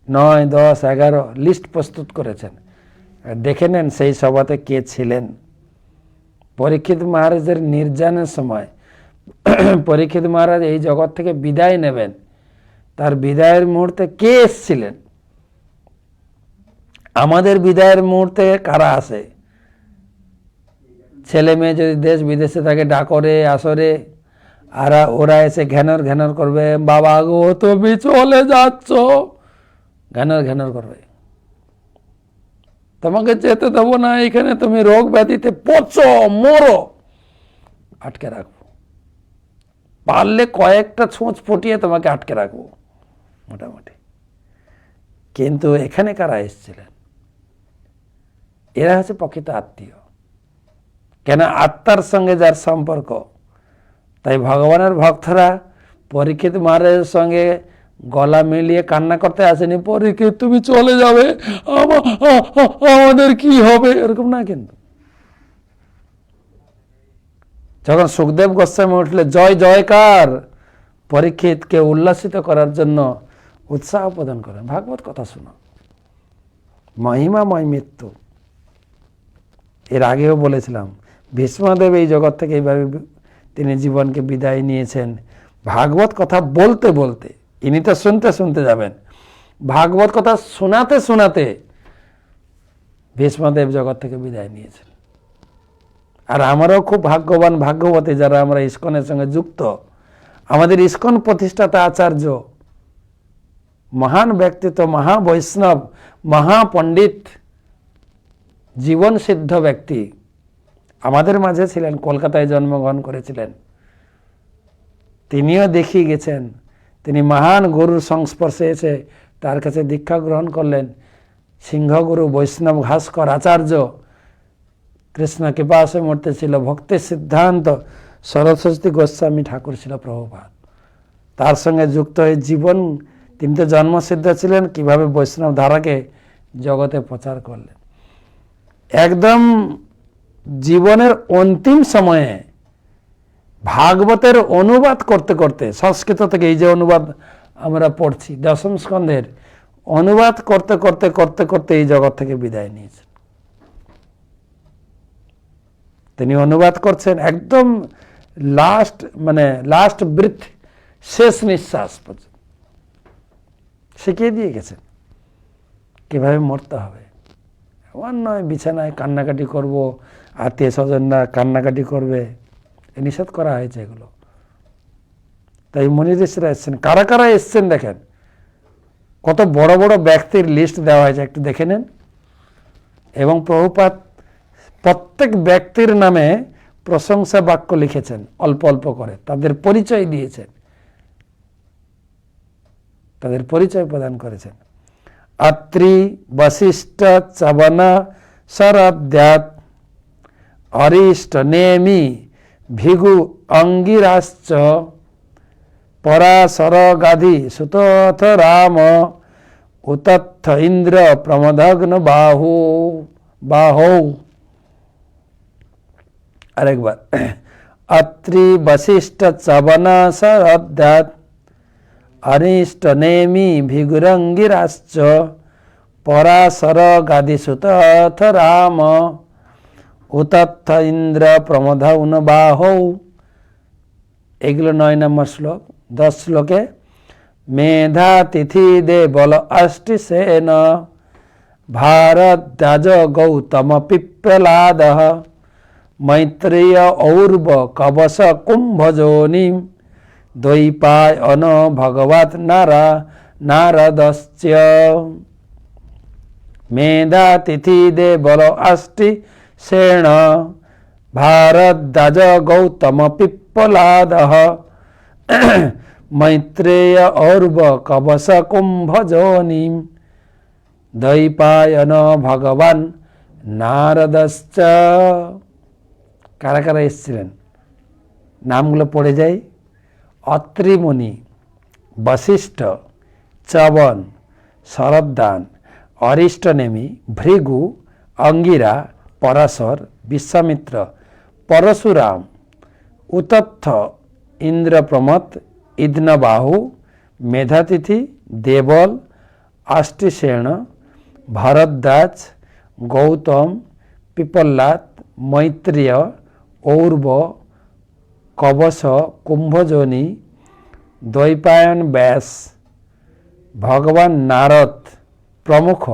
9, 10, 11 লিস্ট প্রস্তুত করেছেন। দেখে নেন সেই সভাতে কে ছিলেন। পরীক্ষিত মহারাজের নির্যানের সময় পরীক্ষিত মহারাজ এই জগৎ থেকে বিদায় নেবেন, তার বিদায়ের মুহূর্তে কে এসছিলেন? আমাদের বিদায়ের মুহূর্তে কারা আসে? ছেলে মেয়ে যদি দেশ বিদেশে থাকে ডাকরে আসরে, আর ওরা এসে ঘ্যানর ঘ্যানর করবে, বাবা গো তুমি চলে যাচ্ছ, ঘ্যানর ঘ্যানর করবে, তোমাকে যেতে দেবো না, এখানে তুমি রোগ ব্যাধিতে পচো মরো, আটকে রাখবো, পারলে কয়েকটা ছোঁচ ফুটিয়ে তোমাকে আটকে রাখবো মোটামুটি। কিন্তু এখানে কারা এসেছিলেন? এরা হচ্ছে প্রকৃত আত্মীয়। কেন? আত্মার সঙ্গে যার সম্পর্ক। তাই ভগবানের ভক্তরা পরীক্ষিত মহারাজের সঙ্গে গলা মিলিয়ে কান্না করতে আসেনি, পরীক্ষিত তুমি চলে যাবে, আমাদের কি হবে, এরকম না। কিন্তু যখন সুখদেব গোস্বামী উঠলে জয় জয়কার, পরীক্ষিতকে উল্লাসিত করার জন্য উৎসাহ প্রদান করেন, ভাগবত কথা শোনো, মহিমাময় মৃত্যু। এর আগেও বলেছিলাম ভীষ্মদেব এই জগৎ থেকে এইভাবে তিনি জীবনকে বিদায় নিয়েছেন। ভাগবত কথা বলতে বলতে, ইনি তো শুনতে শুনতে যাবেন, ভাগবত কথা শোনাতে শোনাতে ভীষ্মদেব জগৎ থেকে বিদায় নিয়েছেন। আর আমরাও খুব ভাগ্যবান ভাগ্যবতী যারা আমরা ইস্কনের সঙ্গে যুক্ত। আমাদের ইস্কন প্রতিষ্ঠাতা আচার্য, মহান ব্যক্তিত্ব, মহাবৈষ্ণব, মহাপণ্ডিত, জীবন সিদ্ধ ব্যক্তি আমাদের মাঝে ছিলেন, কলকাতায় জন্মগ্রহণ করেছিলেন। তিনিও দেখিয়ে গেছেন, তিনি মহান গুরুর সংস্পর্শে এসে তার কাছে দীক্ষা গ্রহণ করলেন। সিংহগুরু বৈষ্ণব ভাস্কর আচার্য, কৃষ্ণ কৃপাসে মূর্তি ছিল ভক্তি সিদ্ধান্ত সরস্বতী গোস্বামী ঠাকুর ছিল প্রভুপাদ। তার সঙ্গে যুক্ত হয়ে জীবন, তিনি তো জন্মসিদ্ধ ছিলেন, কিভাবে বৈষ্ণব ধারাকে জগতে প্রচার করলেন। একদম জীবনের অন্তিম সময়ে ভাগবতের অনুবাদ করতে করতে, সংস্কৃত থেকে এই যে অনুবাদ আমরা পড়ছি 10ম স্কন্ধের, অনুবাদ করতে করতে করতে করতে এই জগৎ থেকে বিদায় নিয়েছেন। তিনি অনুবাদ করছেন একদম লাস্ট ব্রিথ, শেষ নিঃশ্বাস পর্যন্ত শিখিয়ে দিয়ে গেছেন কিভাবে মরতে হবে। এমন নয় বিছানায় কান্নাকাটি করব, আত্মীয় স্বজনরা কান্নাকাটি করবে, নিষেধ করা হয়েছে এগুলো। তাই মুনি ঋষিরা এসছেন। কারা কারা এসছেন দেখেন, কত বড় বড় ব্যক্তির লিস্ট দেওয়া হয়েছে, একটু দেখে নেন। এবং প্রভুপাদ প্রত্যেক ব্যক্তির নামে প্রশংসা বাক্য লিখেছেন, অল্প অল্প করে তাদের পরিচয় দিয়েছেন, তাদের পরিচয় প্রদান করেছেন। অত্রি, বশিষ্ঠ, চবন, শরদ্যাত, অরিষ্ট, নেমি, ভিগু, অঙ্গিরাশ্চ, পরাশর, গাধি, সুতথ, রাম, উতথ, ইন্দ্র, প্রমদগ্ন, বাহৌ। আরেকবার, অত্রি, বশিষ্ঠ, চবন, শরদ্যাত, অরিষ্ট, নেমি, ভিগুরঙ্গিরাশ্চ, পরাশর, গাধি, সুতথ, রাম, উতথ, ইন্দ্র, প্রমদগ্ন, বাহৌ। এগুলো 9 নম্বর শ্লোক। 10 শ্লোকে मेधा तिथि दे बल अष्टि सेन भारद्वाज गौतम पिप्पलाद मैत्रेय और्व कवश कुंभजोनि द्वैपायन भगवत नारदश्च मेधा तिथि दे बल अष्टि सेन भारद्वाज गौतम पिप्पलाद मैत्रेय और्व कवश कुंभजोनि द्वैपायन भगवान नारदश्च। কারা কারা এসেছিলেন নামগুলো পড়ে যাই। অত্রি মুনি, বশিষ্ঠ, চবন, শরদ্দান, অরিষ্টনেমি, ভৃগু, অঙ্গিরা, পরাশর, বিশ্বামিত্র, পরশুরাম, উতত্থ, ইন্দ্রপ্রমথ, ইদ্নবাহু, মেধাতিথি, দেবল, অষ্টিসেন, ভরদ্বাজ, গৌতম, পিপল্লাদ, मैत्रेय, और्व, कवश, कुंभजोनि, द्वैपायन व्यास, भगवान नारद प्रमुख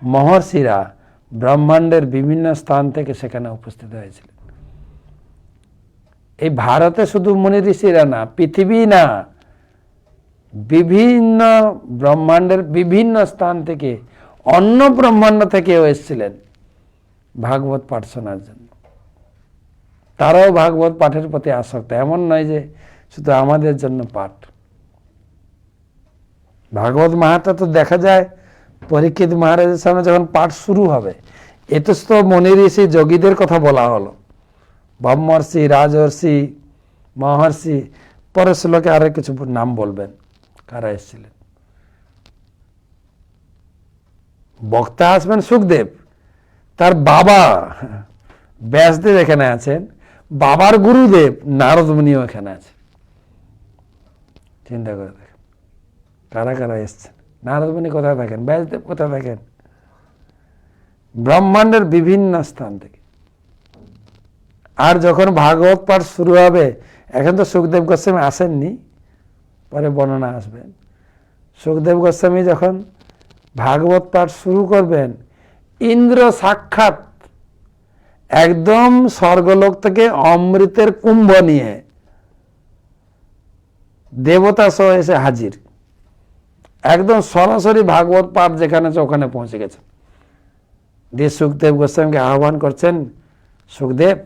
महर्षिरा ब्रह्मांडेर विभिन्न स्थान থেকে সেখানে উপস্থিত হয়েছিলেন। এই ভারতে শুধু মুনি ঋষিরা না, পৃথিবী না, বিভিন্ন ব্রহ্মাণ্ডের বিভিন্ন স্থান থেকে, অন্য ব্রহ্মাণ্ড থেকেও এসেছিলেন ভাগবত পাঠ শোনার জন্য। তারাও ভাগবত পাঠের প্রতি আসক্ত, এমন নয় যে শুধু আমাদের জন্য পাঠ। ভাগবত মাহাত্ম্য তো দেখা যায় পরীক্ষিত মহারাজের সামনে যখন পাঠ শুরু হবে, এতে তো মুনি ঋষি যোগীদের কথা বলা হলো, ব্রহ্মর্ষি, রাজর্ষি, মহর্ষি, পরের শ্লোকে আরো কিছু নাম বলবেন কারা এসেছিলেন। বক্তা আসবেন সুখদেব, তার বাবা ব্যাসদেব এখানে আছেন, বাবার গুরুদেব নারদ মুনিও এখানে আছে। চিন্তা করে দেখেন কারা কারা এসছেন। নারদ মুনি কোথায় থাকেন, ব্যাসদেব কোথায় থাকেন, ব্রহ্মাণ্ডের বিভিন্ন স্থান থেকে। আর যখন ভাগবত পাঠ শুরু হবে, এখন তো সুখদেব গোস্বামী আসেননি, পরে বর্ণনা আসবেন। সুখদেব গোস্বামী যখন ভাগবত পাঠ শুরু করবেন, ইন্দ্র সাক্ষাৎ একদম স্বর্গলোক থেকে অমৃতের কুম্ভ নিয়ে দেবতা সহ এসে হাজির, একদম সরাসরি ভাগবত পাঠ যেখানে আছে ওখানে পৌঁছে গেছেন। দিয়ে সুখদেব গোস্বামীকে আহ্বান করছেন, সুখদেব,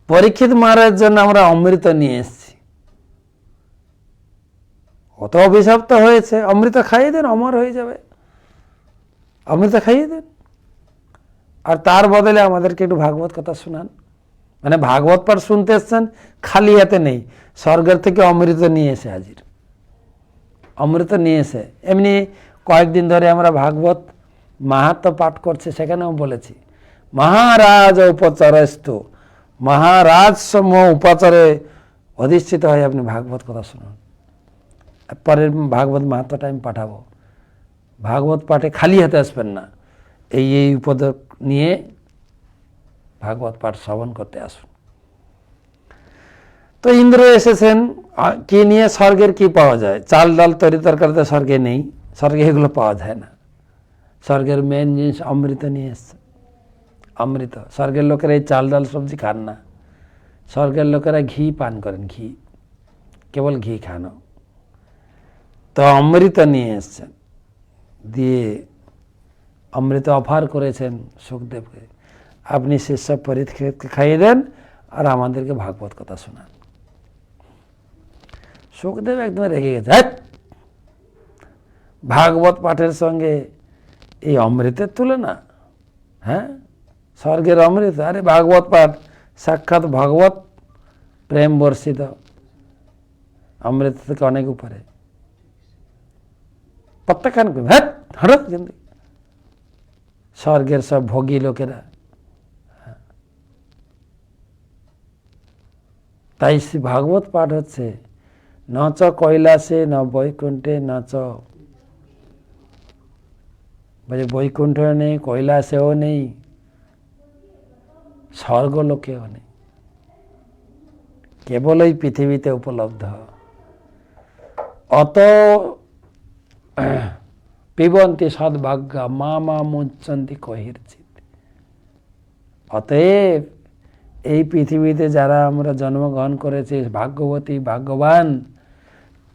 পরীক্ষিত মহারাজের জন্য আমরা অমৃত নিয়ে এসেছি, অত অভিশপ্ত হয়েছে, অমৃত খাইয়ে দেন, অমর হয়ে যাবে, অমৃত খাইয়ে দেন, আর তার বদলে আমাদেরকে একটু ভাগবত কথা শোনান। মানে ভাগবত পাঠ শুনতে এসছেন, খালি হাতে নেই, স্বর্গের থেকে অমৃত নিয়ে এসে হাজির, অমৃত নিয়ে এসে। এমনি কয়েকদিন ধরে আমরা ভাগবত মাহাত্ম্য পাঠ করছি, সেখানেও বলেছি মহারাজ উপচারস্তু, মহারাজ সমূহ উপাচারে অধিষ্ঠিত হয়ে আপনি ভাগবত কথা শুনুন। পরের ভাগবত মাহাত্ম্যটা আমি পাঠাবো। ভাগবত পাঠে খালি হাতে আসবেন না, এই এই উপদেশ নিয়ে ভাগবত পাঠ শ্রবণ করতে আসুন। তো ইন্দ্র এসেছেন কি নিয়ে, স্বর্গের কি পাওয়া যায়, চাল ডাল তরি তরকারিতে স্বর্গে নেই, স্বর্গে এগুলো পাওয়া যায় না। স্বর্গের মেন জিনিস অমৃত নিয়ে এসছে, অমৃত। স্বর্গের লোকেরা এই চাল ডাল সবজি খান না, স্বর্গের লোকেরা ঘি পান করেন, ঘি, কেবল ঘি খানো। তো অমৃত নিয়ে এসছেন, দিয়ে অমৃত অফার করেছেন সুখদেবকে, আপনি সেসব পরীক্ষিতকে খাইয়ে দেন আর আমাদেরকে ভাগবত কথা শোনান। সুখদেব একদম রেগে গেছে, ভাগবত পাঠের সঙ্গে এই অমৃতের তুলনা, হ্যাঁ, স্বর্গের অমৃত, আরে ভাগবত পাঠ সাক্ষাৎ ভগবত প্রেম বর্ষিত, অমৃত থেকে অনেক উপরে। প্রত্যাখ্যান করবে, হ্যাঁ হঠাৎ কিন্তু স্বর্গের সব ভোগী লোকেরা। তাই ভাগবত পাঠ হচ্ছে ন চ কৈলাসে ন বৈকুণ্ঠে ন চ, বৈকুণ্ঠ নেই, কৈলাসেও নেই, স্বর্গলোকেও নেই, কেবল এই পৃথিবীতে উপলব্ধ। অত পিবন্তি সদ্ভাগ্যা মা মা মুঞ্চন্তি কহির্চিত। অতএব এই পৃথিবীতে যারা আমরা জন্মগ্রহণ করেছি ভাগ্যবতী ভাগ্যবান,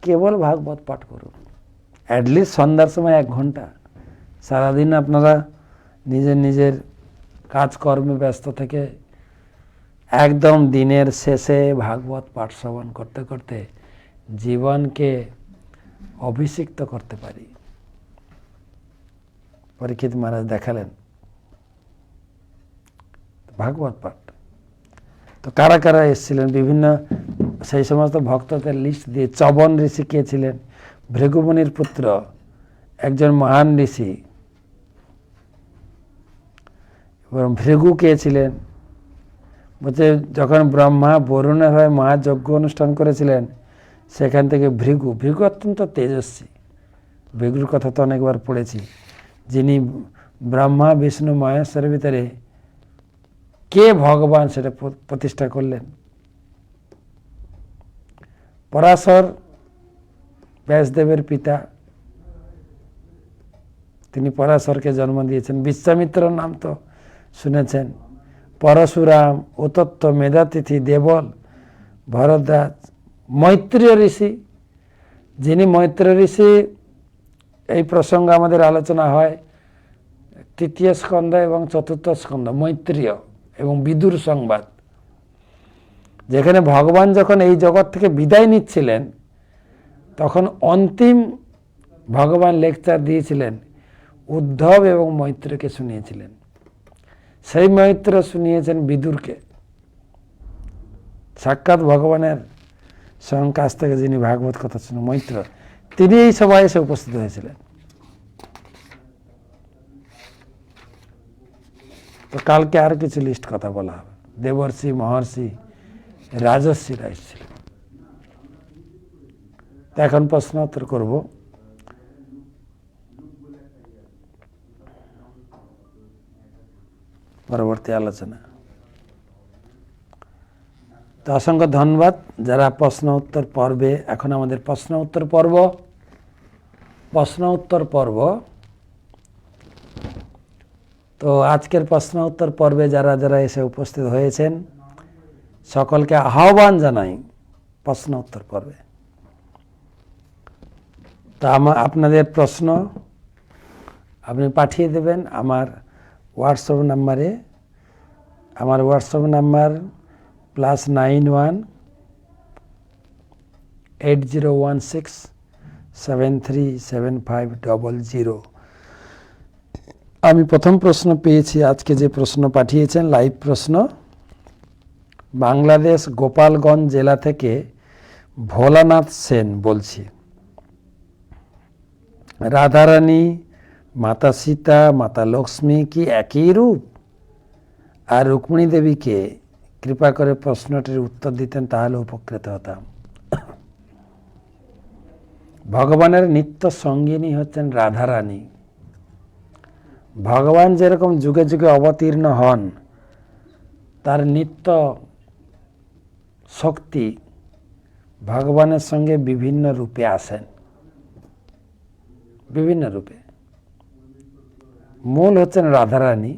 কেবল ভাগবত পাঠ করুন। অ্যাটলিস্ট সন্ধ্যার সময় 1 ঘন্টা। সারাদিন আপনারা নিজের নিজের কাজকর্মে ব্যস্ত থেকে একদম দিনের শেষে ভাগবত পাঠ শ্রবণ করতে করতে জীবনকে অভিষিক্ত করতে পারি। পরীক্ষিত মহারাজ দেখালেন ভাগবত পাঠ। তো কারা কারা এসেছিলেন, বিভিন্ন সেই সমস্ত ভক্তদের লিস্ট দিয়ে। চবন ঋষি কে ছিলেন? ভৃগুমুনির পুত্র, একজন মহান ঋষি। এবং ভৃগু কে ছিলেন? বলছে যখন ব্রহ্মা বরুণের হয়ে মহাযজ্ঞ অনুষ্ঠান করেছিলেন, সেখান থেকে ভৃগু অত্যন্ত তেজস্বী। ভৃগুর কথা তো অনেকবার পড়েছি, যিনি ব্রহ্মা বিষ্ণু মহেশ্বরের ভিতরে কে ভগবান সেটা প্রতিষ্ঠা করলেন। পরাশর ব্যাসদেবের পিতা, তিনি পরাশরকে জন্ম দিয়েছেন। বিশ্বামিত্র নাম তো শুনেছেন। পরশুরাম, উতত্ত, মেধাতিথি, দেবল, ভরদ্বাজ, মৈত্রেয় ঋষি, যিনি মৈত্রেয় ঋষি, এই প্রসঙ্গ আমাদের আলোচনা হয় 3য় স্কন্ধ এবং 4র্থ স্কন্ধ, মৈত্রেয় এবং বিদুর সংবাদ, যেখানে ভগবান যখন এই জগৎ থেকে বিদায় নিচ্ছিলেন, তখন অন্তিম ভগবান লেকচার দিয়েছিলেন, উদ্ধব এবং মৈত্রকে শুনিয়েছিলেন। সেই মৈত্র শুনিয়েছেন বিদুরকে, সাক্ষাৎ ভগবানের স্বয়ং কাছ থেকে যিনি ভাগবত কথা শুনে, মৈত্র, তিনি এই সভায় এসে উপস্থিত হয়েছিলেন। তো কালকে আর কিছু লিস্ট কথা বলা হবে। দেবর্ষি, মহর্ষি, রাজর্ষিরা এসেছিলেন। এখন প্রশ্ন উত্তর করব। পরবর্তী আলোচনা। তো অসংখ্য ধন্যবাদ যারা প্রশ্ন উত্তর পর্বে। এখন আমাদের প্রশ্ন উত্তর পর্ব। তো আজকের প্রশ্ন উত্তর পর্বে যারা যারা এসে উপস্থিত হয়েছেন, সকলকে আহ্বান জানাই প্রশ্ন উত্তর পর্বে। তা আপনাদের প্রশ্ন আপনি পাঠিয়ে দেবেন আমার হোয়াটসঅ্যাপ নাম্বারে। আমার হোয়াটসঅ্যাপ নাম্বার +91 8016 737500। আমি প্রথম প্রশ্ন পেয়েছি আজকে, যে প্রশ্ন পাঠিয়েছেন লাইভ প্রশ্ন। বাংলাদেশ গোপালগঞ্জ জেলা থেকে ভোলানাথ সেন বলছি, রাধারানী, মাতা সীতা, মাতা লক্ষ্মী কি একই রূপ? আর রুক্মিণী দেবীকে কৃপা করে প্রশ্নটির উত্তর দিতেন, তাহলে উপকৃত হতাম। ভগবানের নিত্য সঙ্গিনী হচ্ছেন রাধারানী। ভগবান যেরকম যুগে যুগে অবতীর্ণ হন, তার নিত্য শক্তি ভগবানের সঙ্গে বিভিন্ন রূপে আসেন, বিভিন্ন রূপে। মূল হচ্ছেন রাধারানী।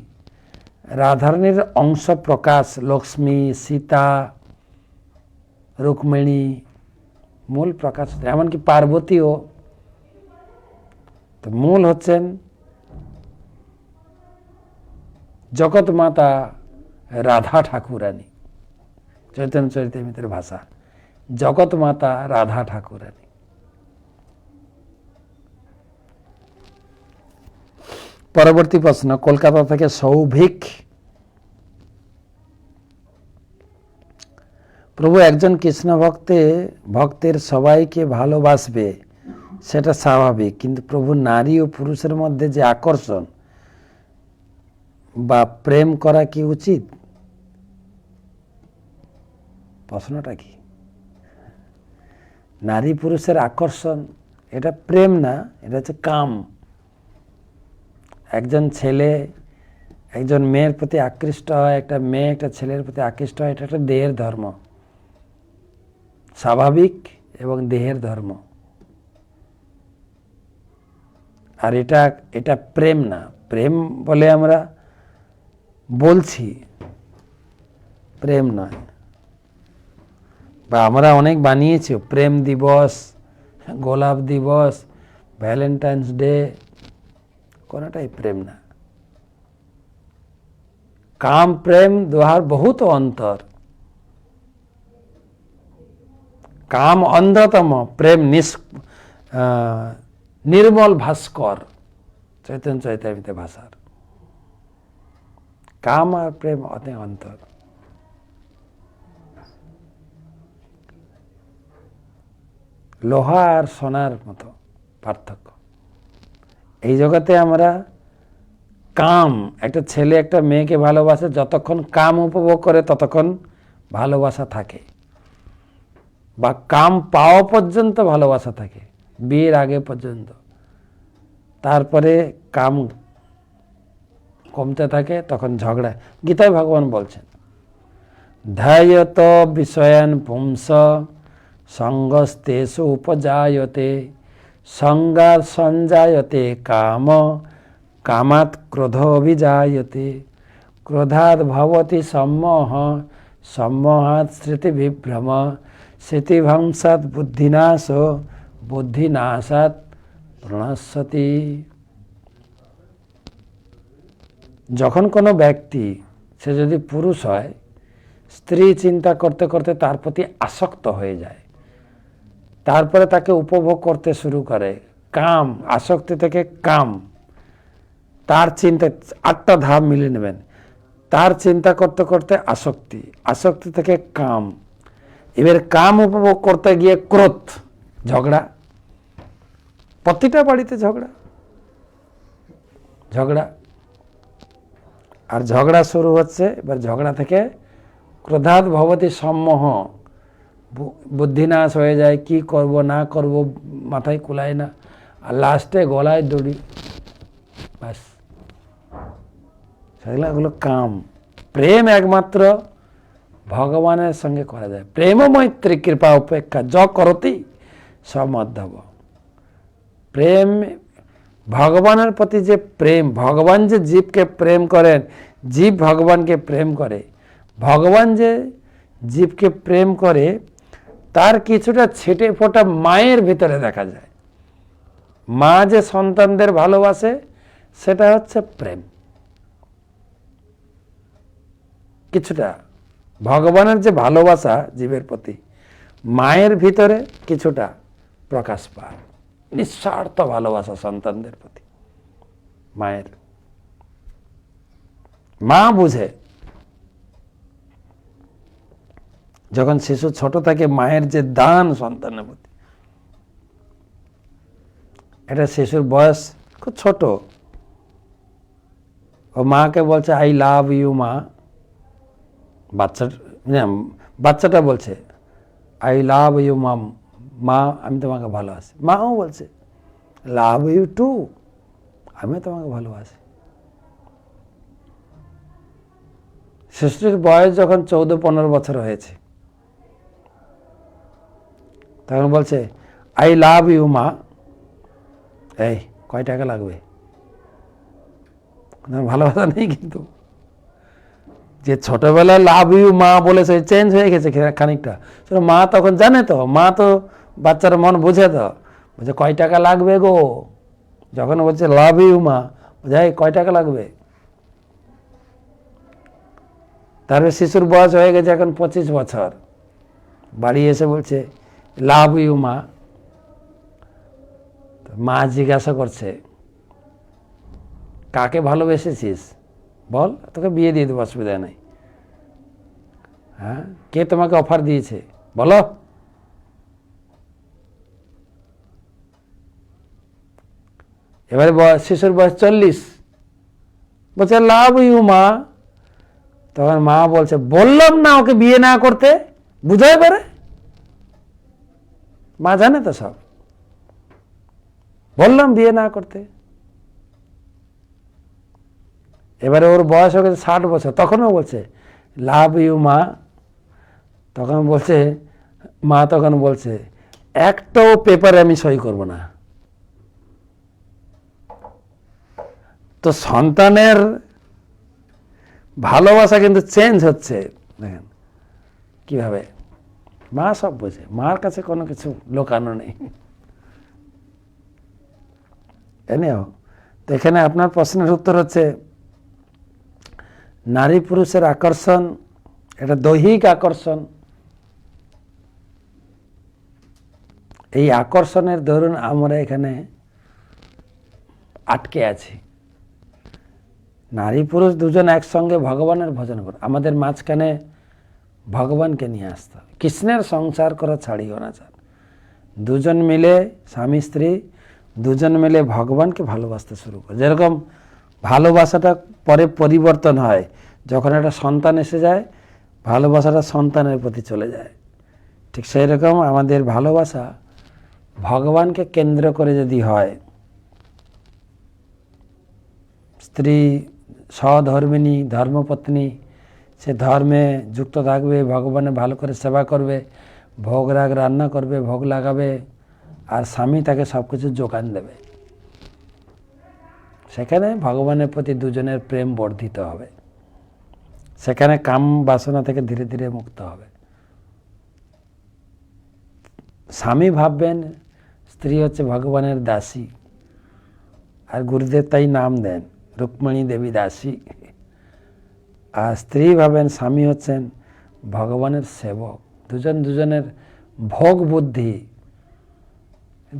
রাধারানীর অংশ প্রকাশ লক্ষ্মী, সীতা, রুক্মিণী, মূল প্রকাশ, এমনকি পার্বতীও। তো মূল হচ্ছেন জগৎ মাতা রাধা ঠাকুরানী। চৈতন্য চরিতামৃতের ভাষা, জগৎ মাতা রাধা ঠাকুরানী। পরবর্তী প্রশ্ন কলকাতা থেকে সৌভিক। প্রভু, একজন কৃষ্ণ ভক্তের সবাইকে ভালোবাসবে সেটা স্বাভাবিক, কিন্তু প্রভু নারী ও পুরুষের মধ্যে যে আকর্ষণ বা প্রেম করা কি উচিত? প্রশ্নটা কি? নারী পুরুষের আকর্ষণ, এটা প্রেম না, এটা হচ্ছে কাম। একজন ছেলে একজন মেয়ের প্রতি আকৃষ্ট হয়, একটা মেয়ে একটা ছেলের প্রতি আকৃষ্ট হয়, এটা একটা দেহের ধর্ম, স্বাভাবিক এবং দেহের ধর্ম। আর এটা এটা প্রেম না। প্রেম বলে আমরা বলছি, প্রেম নয়। বা আমরা অনেক বানিয়েছি, প্রেম দিবস, গোলাপ দিবস, ভ্যালেন্টাইন্স ডে, কোনোটাই প্রেম না। কাম প্রেম দোহার বহুত অন্তর। কাম অন্ধতম, প্রেম নির্মল ভাস্কর, চৈতন্য চৈতামিতে ভাষার। কাম আর প্রেম অনেক অন্তর। লোহা আর সোনার মতো পার্থক্য। এই জগতে আমরা কাম, একটা ছেলে একটা মেয়েকে ভালোবাসে, যতক্ষণ কাম উপভোগ করে ততক্ষণ ভালোবাসা থাকে, বা কাম পাওয়া পর্যন্ত ভালোবাসা থাকে, বিয়ের আগে পর্যন্ত। তারপরে কাম কমতে থাকে, তখন ঝগড়া। গীতায় ভগবান বলছেন, ধ্যায়ত বিষয়ান পুংস সঙ্গস্তেষু উপজায়তে সঙ্গাৎ সঞ্জায়তে কাম কামাৎ ক্রোধ অভিজায়তে ক্রোধাৎ ভবতি সম্মোহ সম্মোহাৎ স্মৃতিবিভ্রম স্মৃতিভ্রংসাৎ বুদ্ধিনাশ বুদ্ধিনাশাৎ প্রণশ্যতি। যখন কোনো ব্যক্তি, সে যদি পুরুষ হয়, স্ত্রী চিন্তা করতে করতে তার প্রতি আসক্ত হয়ে যায়, তারপরে তাকে উপভোগ করতে শুরু করে, কাম, আসক্তি থেকে কাম, তার চিন্তা 8টা ধাপ মিলিয়ে নেবেন। তার চিন্তা করতে করতে আসক্তি, আসক্তি থেকে কাম, এবার কাম উপভোগ করতে গিয়ে ক্রোধ, ঝগড়া। প্রতিটা বাড়িতে ঝগড়া, ঝগড়া। আর ঝগড়া শুরু হচ্ছে, এবার ঝগড়া থেকে ক্রোধাৎ ভবতি সম্মোহ, বুদ্ধিনাশ হয়ে যায়, কি করব না করব মাথায় কুলায় না, আর লাস্টে গলায় দড়ি, ব্যাস। সেগুলো কাম। প্রেম একমাত্র ভগবানের সঙ্গে করা যায়। প্রেম মৈত্রী কৃপা উপেক্ষা য করতি সমদ্ধব। প্রেম, ভগবানের প্রতি যে প্রেম, ভগবান যে জীবকে প্রেম করেন, জীব ভগবানকে প্রেম করে, ভগবান যে জীবকে প্রেম করে, তার কিছুটা ছেটে ফোটা মায়ের ভিতরে দেখা যায়। মা যে সন্তানদের ভালোবাসে, সেটা হচ্ছে প্রেম। কিছুটা ভগবানের যে ভালোবাসা জীবের প্রতি, মায়ের ভিতরে কিছুটা প্রকাশ পায়। নিঃস্বার্থ ভালোবাসা সন্তানদের প্রতি মায়ের। মা বুঝে, যখন শিশু ছোট থাকে, মায়ের যে দান সন্তানের প্রতি। এটা শিশুর বয়স খুব ছোট, ও মাকে বলছে আই লাভ ইউ মা। বাচ্চাটা বলছে আই লাভ ইউ মাম, মা আমি তোমাকে ভালোবাসি। মাও বলছে লাভ ইউ টু, আমি তোমাকে ভালোবাসি। শিশুটির বয়স যখন 14-15 বছর হয়েছে, তখন বলছে আই লাভ ইউ মা। এই কয় টাকা লাগবে? ভালোবাসা নেই। কিন্তু যে ছোটবেলায় লাভ ইউ মা বলেছে, চেঞ্জ হয়ে গেছে খানিকটা। মা তখন জানে তো, মা তো বাচ্চার মন বুঝে, তো বলছে কয় টাকা লাগবে গো। যখন বলছে লাভ ইউ মা, যাই কয় টাকা লাগবে। তারপরে শিশুর বয়স হয়ে গেছে এখন 25 বছর, বাড়ি এসে বলছে লাভ ইউ মা। মা জিজ্ঞাসা করছে কাকে ভালোবেসেছিস বল, তোকে বিয়ে দিয়ে দেবো, অসুবিধা নেই। হ্যাঁ, কে তোমাকে অফার দিয়েছে বলো। এবারে শিশুর বয়স 40, বলছে লাভ ইউ মা। তখন মা বলছে বললাম না ওকে বিয়ে না করতে, বুঝাই পারে। মা জানে তো সব, বললাম বিয়ে না করতে। এবারে ওর বয়স হয়ে গেছে 60 বছর, তখনও বলছে লাভ ইউ মা। তখন বলছে মা, তখন বলছে একটাও পেপারে আমি সই করব না। তো সন্তানের ভালোবাসা কিন্তু চেঞ্জ হচ্ছে। দেখেন কিভাবে, মা সব বোঝে, মার কাছে কোনো কিছু লোকানো নেই। এনেও তো এখানে আপনার প্রশ্নের উত্তর হচ্ছে নারী পুরুষের আকর্ষণ, এটা দৈহিক আকর্ষণ। এই আকর্ষণের দরুন আমরা এখানে আটকে আছি। নারী পুরুষ দুজন একসঙ্গে ভগবানের ভজন করে, আমাদের মাঝখানে ভগবানকে নিয়ে আসতে হবে। কৃষ্ণের সংসার করা ছাড়িও না চান। দুজন মিলে, স্বামী স্ত্রী দুজন মিলে ভগবানকে ভালোবাসতে শুরু করে। যেরকম ভালোবাসাটা পরে পরিবর্তন হয়, যখন একটা সন্তান এসে যায় ভালোবাসাটা সন্তানের প্রতি চলে যায়, ঠিক সেই রকম আমাদের ভালোবাসা ভগবানকে কেন্দ্র করে যদি হয়, স্ত্রী সধর্মিণী ধর্মপত্নী, সে ধর্মে যুক্ত থাকবে, ভগবানের ভালো করে সেবা করবে, ভোগ রাগ রান্না করবে, ভোগ লাগাবে, আর স্বামী তাকে সব কিছু যোগান দেবে, সেখানে ভগবানের প্রতি দুজনের প্রেম বর্ধিত হবে। সেখানে কাম বাসনা থেকে ধীরে ধীরে মুক্ত হবে। স্বামী ভাববেন স্ত্রী হচ্ছে ভগবানের দাসী, আর গুরুদেব তাই নাম দেন রুক্মিণী দেবী দাসী। আর স্ত্রী ভাবেন স্বামী হচ্ছেন ভগবানের সেবক। দুজন দুজনের ভোগ বুদ্ধি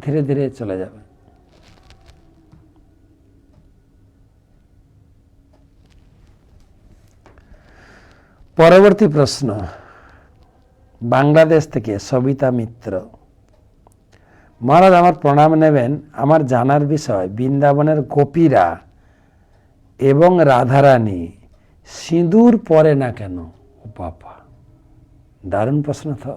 ধীরে ধীরে চলে যাবে। পরবর্তী প্রশ্ন বাংলাদেশ থেকে সবিতা মিত্র। মহারাজ আমার প্রণাম নেবেন, আমার জানার বিষয় বৃন্দাবনের গোপীরা এবং রাধারানী সিঁদুর পরে না কেন? ও বাবা, দারুণ প্রশ্ন তো,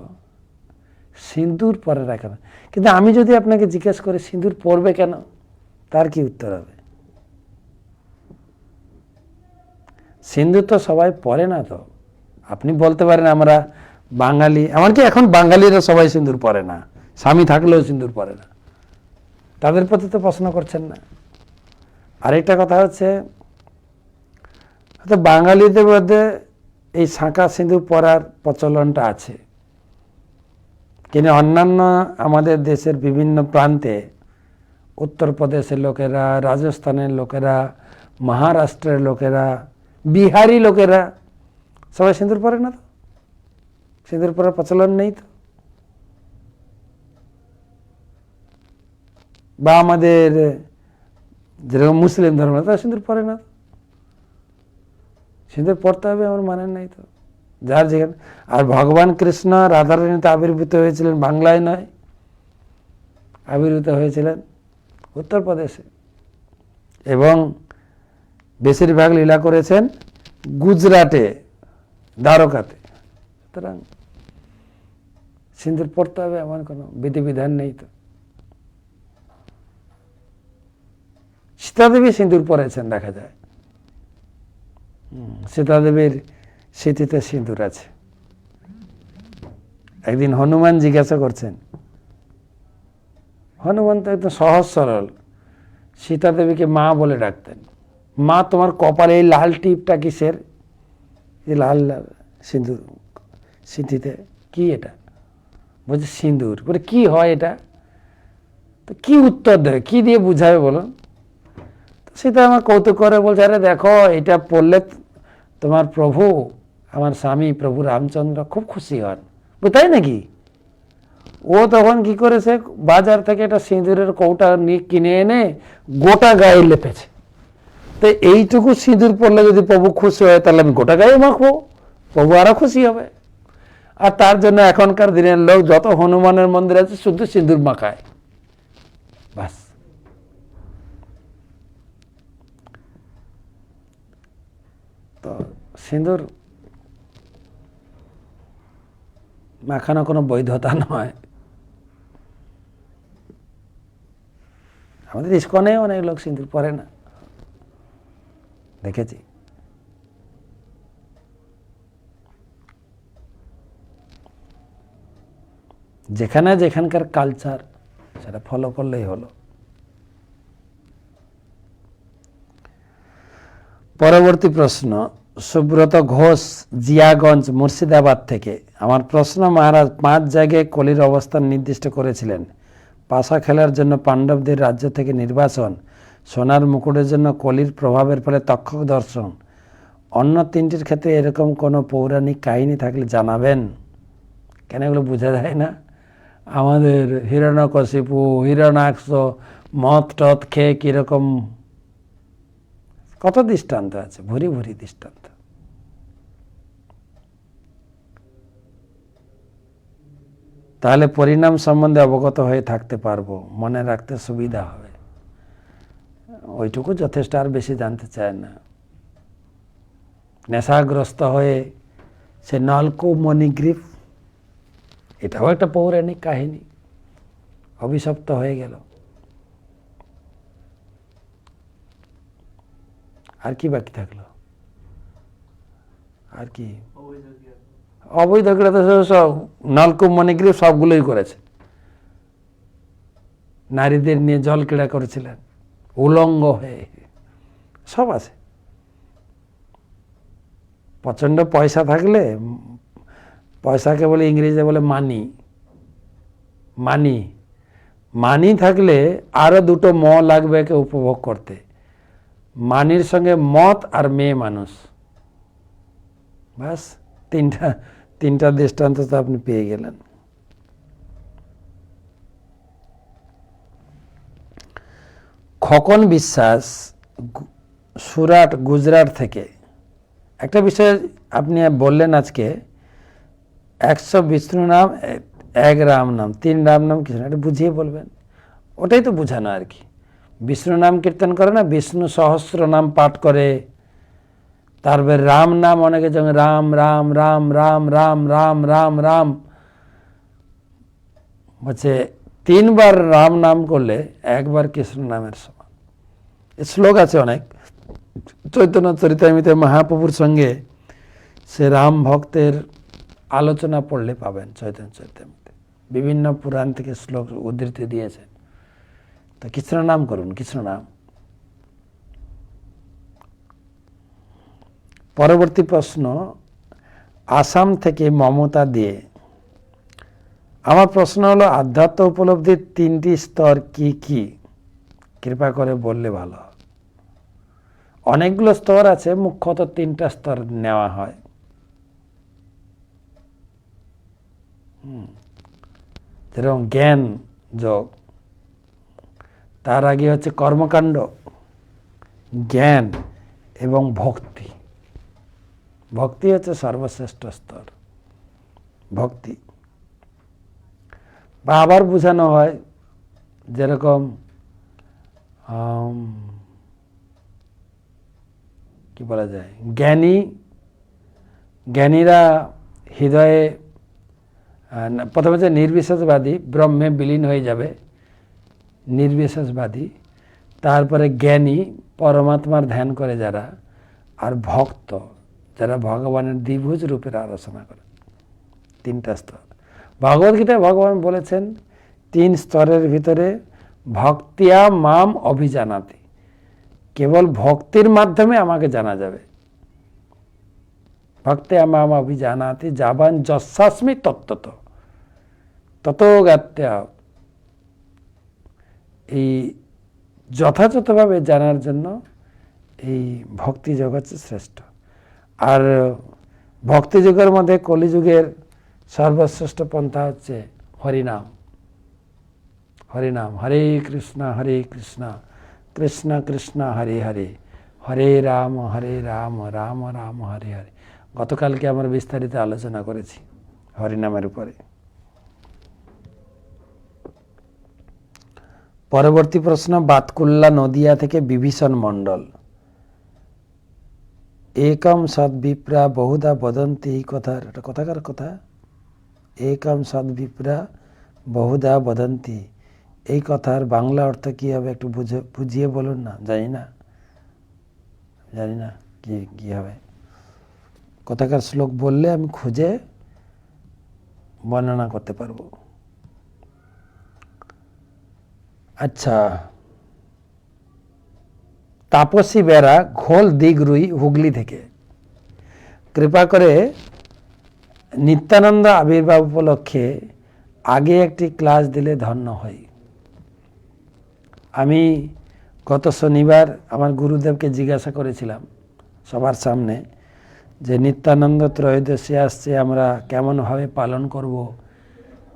সিঁদুর পরে না কেন? কিন্তু আমি যদি আপনাকে জিজ্ঞেস করি সিঁদুর পরবে কেন, তার কি উত্তর হবে? সিঁদুর তো সবাই পরে না। তো আপনি বলতে পারেন আমরা বাঙালি, এমনকি এখন বাঙালিরা সবাই সিঁদুর পরে না, স্বামী থাকলেও সিঁদুর পরে না, তাদের প্রতি তো প্রশ্ন করছেন না। আরেকটা কথা হচ্ছে, হয়তো বাঙালিদের মধ্যে এই শাঁখা সিঁদুর পরার প্রচলনটা আছে, কিন্তু অন্যান্য আমাদের দেশের বিভিন্ন প্রান্তে, উত্তরপ্রদেশের লোকেরা, রাজস্থানের লোকেরা, মহারাষ্ট্রের লোকেরা, বিহারি লোকেরা সবাই সিঁদুর পরে না। তো সিঁদুর পরার প্রচলন নেই। তো বা আমাদের যেরকম মুসলিম ধর্ম, তারা সিঁদুর পরে না। সিঁদুর পড়তে হবে আমার মানে নাই। তো যার যেখানে, আর ভগবান কৃষ্ণ রাধারানীতে আবির্ভূত হয়েছিলেন বাংলায় নয়, আবির্ভূত হয়েছিলেন উত্তরপ্রদেশে, এবং বেশিরভাগ লীলা করেছেন গুজরাটে, দ্বারকাতে। সুতরাং সিঁদুর পড়তে হবে এমন কোনো বিধিবিধান নেই। তো সীতাদেবী সিঁদুর পরেছেন দেখা যায়, সীতাদেবীর স্মৃতিতে সিঁদুর আছে। একদিন হনুমান জিজ্ঞাসা করছেন, হনুমান তো একদম সহজ সরল, সীতাদেবীকে মা বলে ডাকতেন, মা তোমার কপালে এই লাল টিপটা কিসের? এই লাল লাল সিঁদুর স্মৃতিতে কি এটা? বলছে সিঁদুর। বলে কি হয় এটা? তো কি উত্তর দেয়, কি দিয়ে বুঝাবে বলুন? সীতা আমার কৌতুক করে বলছে, আরে দেখো এটা পড়লে তোমার প্রভু, আমার স্বামী প্রভু রামচন্দ্র খুব খুশি হন। তাই নাকি? ও তখন কি করেছে, বাজার থেকে একটা সিঁদুরের কৌটা নিয়ে কিনে এনে গোটা গায়ে লেপেছে। তো এইটুকু সিঁদুর পড়লে যদি প্রভু খুশি হয়, তাহলে আমি গোটা গায়ে মাখবো, প্রভু আরো খুশি হবে। আর তার জন্য এখনকার দিনের লোক যত হনুমানের মন্দির আছে শুধু সিঁদুর মাখায়, বাস। তো সিঁদুর মাখানো কোনো বৈধতা নয়। আমাদের ইস্কনে অনেক লোক সিঁদুর পরে না, দেখেছি। যেখানে যেখানকার কালচার সেটা ফলো করলেই হলো। পরবর্তী প্রশ্ন, সুব্রত ঘোষ, জিয়াগঞ্জ, মুর্শিদাবাদ থেকে। আমার প্রশ্ন, মহারাজ 5 জায়গায় কলির অবস্থান নির্দিষ্ট করেছিলেন। পাশা খেলার জন্য পাণ্ডবদের রাজ্য থেকে নির্বাসন, সোনার মুকুটের জন্য কলির প্রভাবের ফলে তক্ষক দর্শন। অন্য 3টির ক্ষেত্রে এরকম কোনো পৌরাণিক কাহিনী থাকলে জানাবেন। কেন এগুলো বোঝা যায় না? আমাদের হিরণ্যকশিপু, হিরণ্যাক্ষ মদ টদ খেয়ে কীরকম কত দৃষ্টান্ত আছে, ভুরি ভুরি দৃষ্টান্ত। তাহলে পরিণাম সম্বন্ধে অবগত হয়ে থাকতে পারবো, মনে রাখতে সুবিধা হবে। ওইটুকু যথেষ্ট, আর বেশি জানতে চায় না। নেশাগ্রস্ত হয়ে সে নলকূপ মণিগ্রীব, এটাও একটা পৌরাণিক কাহিনী, অভিশপ্ত হয়ে গেল। আর কি বাকি থাকলো? আর কি? অবৈধ ক্রিয়া সব নলকূপ মণিগ্রীব সবগুলোই করেছে। নারীদের নিয়ে জল ক্রীড়া করেছিলেন উলঙ্গ হয়ে, সব আছে। প্রচন্ড পয়সা থাকলে, পয়সাকে বলে ইংরেজিতে বলে মানি, মানি মানি থাকলে আরো 2টো ম লাগবে একে উপভোগ করতে। মানির সঙ্গে মত আর মেয়ে মানুষ, বাস তিনটা দৃষ্টান্ত তো আপনি পেয়ে গেলেন। খোকন বিশ্বাস, সুরাট, গুজরাট থেকে। একটা বিষয় আপনি বললেন আজকে, 100 বিষ্ণু নাম, 1 রাম নাম, 3 রাম নাম কিছু না, এটা বুঝিয়ে বলবেন। ওটাই তো বোঝানো আর কি। বিষ্ণু নাম কীর্তন করে না, বিষ্ণু সহস্র নাম পাঠ করে। তারপরে রাম নাম অনেকে যেমন রাম রাম রাম রাম রাম রাম রাম রাম বলছে, 3 বার রাম নাম করলে 1 বার কৃষ্ণ নামের সমান। শ্লোক আছে অনেক, চৈতন্য চরিতামৃতে মহাপ্রভুর সঙ্গে সে রাম ভক্তের আলোচনা পড়লে পাবেন। চৈতন্য চরিতামৃতে বিভিন্ন পুরাণ থেকে শ্লোক উদ্ধৃতি দিয়েছেন। তো কৃষ্ণ নাম করুন, কৃষ্ণ নাম। পরবর্তী প্রশ্ন, আসাম থেকে মমতা দিয়ে। আমার প্রশ্ন হলো, আধ্যাত্ম উপলব্ধির 3টি স্তর কি কি? কৃপা করে বললে ভালো। অনেকগুলো স্তর আছে, মুখ্যত 3টা স্তর নেওয়া হয়। যেরকম জ্ঞান যোগ, তার আগে হচ্ছে কর্মকাণ্ড, জ্ঞান এবং ভক্তি। ভক্তি হচ্ছে সর্বশ্রেষ্ঠ স্তর, ভক্তি। বা আবার বোঝানো হয়, যেরকম কি বলা যায়, জ্ঞানীরা হৃদয়ে প্রথমে হচ্ছে নির্বিশেষবাদী, ব্রহ্মে বিলীন হয়ে যাবে, নির্বিশেষবাদী। তারপরে জ্ঞানী, পরমাত্মার ধ্যান করে যারা, আর ভক্ত, যারা ভগবানের দ্বিভুজ রূপের আলোচনা করে। 3টা স্তর। ভগবদ্গীতায় ভগবান বলেছেন 3 স্তরের ভিতরে ভক্তিয়া মাম অভিজানাতি, কেবল ভক্তির মাধ্যমে আমাকে জানা যাবে। ভক্তিয়া মাম অভিজানাতি যাবান যস্যাস্মি তত্ত্বত ততো জ্ঞাত্যা। এই যথাযথভাবে জানার জন্য এই ভক্তি যোগ হচ্ছে শ্রেষ্ঠ। আর ভক্তি যুগের মধ্যে কলিযুগের সর্বশ্রেষ্ঠ পন্থা হচ্ছে হরিনাম। হরিনাম, হরে কৃষ্ণ কৃষ্ণ কৃষ্ণ হরে হরে, হরে রাম রাম রাম হরে হরে। গতকালকে আমরা বিস্তারিত আলোচনা করেছি হরিনামের উপরে। পরবর্তী প্রশ্ন, বাতকুল্লা নদিয়া থেকে বিভীষণ মণ্ডল। একম সদ্বিপ্রা বহুধা বদন্তি, এই কথার, এটা কথাকার কথা। একম সদ্বিপ্রা বহুধা বদন্তি, এই কথার বাংলা অর্থ কি হবে একটু বুঝিয়ে বলুন না। জানি না কি হবে। কথাকার শ্লোক বললে আমি খুঁজে বর্ণনা করতে পারবো। আচ্ছা, তাপসী বেরা, ঘোল দিগরুই, হুগলি থেকে। কৃপা করে নিত্যানন্দ আবির্ভাব উপলক্ষে আগে একটি ক্লাস দিলে ধন্য হই। আমি গত শনিবার আমার গুরুদেবকে জিজ্ঞাসা করেছিলাম সবার সামনে যে নিত্যানন্দ ত্রয়োদশী আসছে, আমরা কেমনভাবে পালন করব,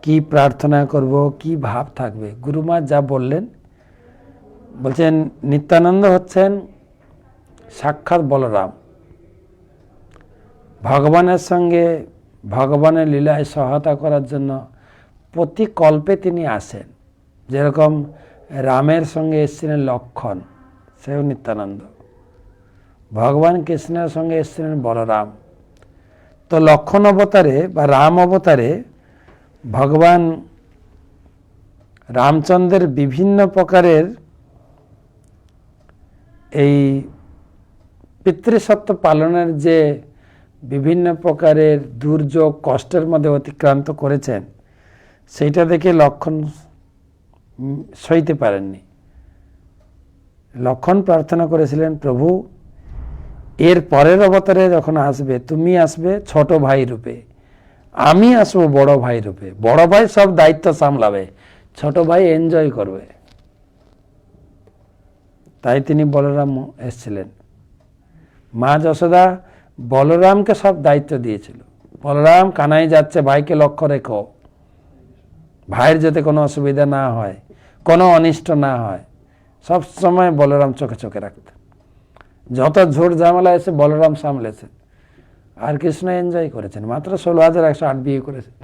কি প্রার্থনা করব, কি ভাব থাকবে। গুরুমা যা বললেন, বলছেন নিত্যানন্দ হচ্ছেন সাক্ষাৎ বলরাম। ভগবানের সঙ্গে ভগবানের লীলায় সহায়তা করার জন্য প্রতি কল্পে তিনি আসেন। যেরকম রামের সঙ্গে এসেছিলেন লক্ষ্মণ, সেও নিত্যানন্দ। ভগবান কৃষ্ণের সঙ্গে এসেছিলেন বলরাম। তো লক্ষ্মণ অবতারে বা রাম অবতারে ভগবান রামচন্দ্রের বিভিন্ন প্রকারের এই পিতৃসত্ব পালনের যে বিভিন্ন প্রকারের দুর্যোগ কষ্টের মধ্যে অতিক্রান্ত করেছেন, সেইটা দেখে লক্ষ্মণ সইতে পারেননি। লক্ষ্মণ প্রার্থনা করেছিলেন, প্রভু এর পরের অবতারে যখন আসবে, তুমি আসবে ছোট ভাই রূপে, আমি আসবো বড় ভাই রূপে। বড় ভাই সব দায়িত্ব সামলাবে, ছোট ভাই এনজয় করবে। তাই তিনি বলরাম এসেছিলেন। মা যশোদা বলরামকে সব দায়িত্ব দিয়েছিল। বলরাম কানাই যাচ্ছে, ভাইকে লক্ষ্য রেখো, ভাইয়ের যাতে কোনো অসুবিধা না হয়, কোনো অনিষ্ট না হয়, সব সময় বলরাম চোখে চোখে রাখতেন। যত ঝোড় ঝামেলা এসে বলরাম সামলেছেন। আর কৃষ্ণ এনজয় করেছেন, মাত্র 16,108 বিয়ে করেছেন।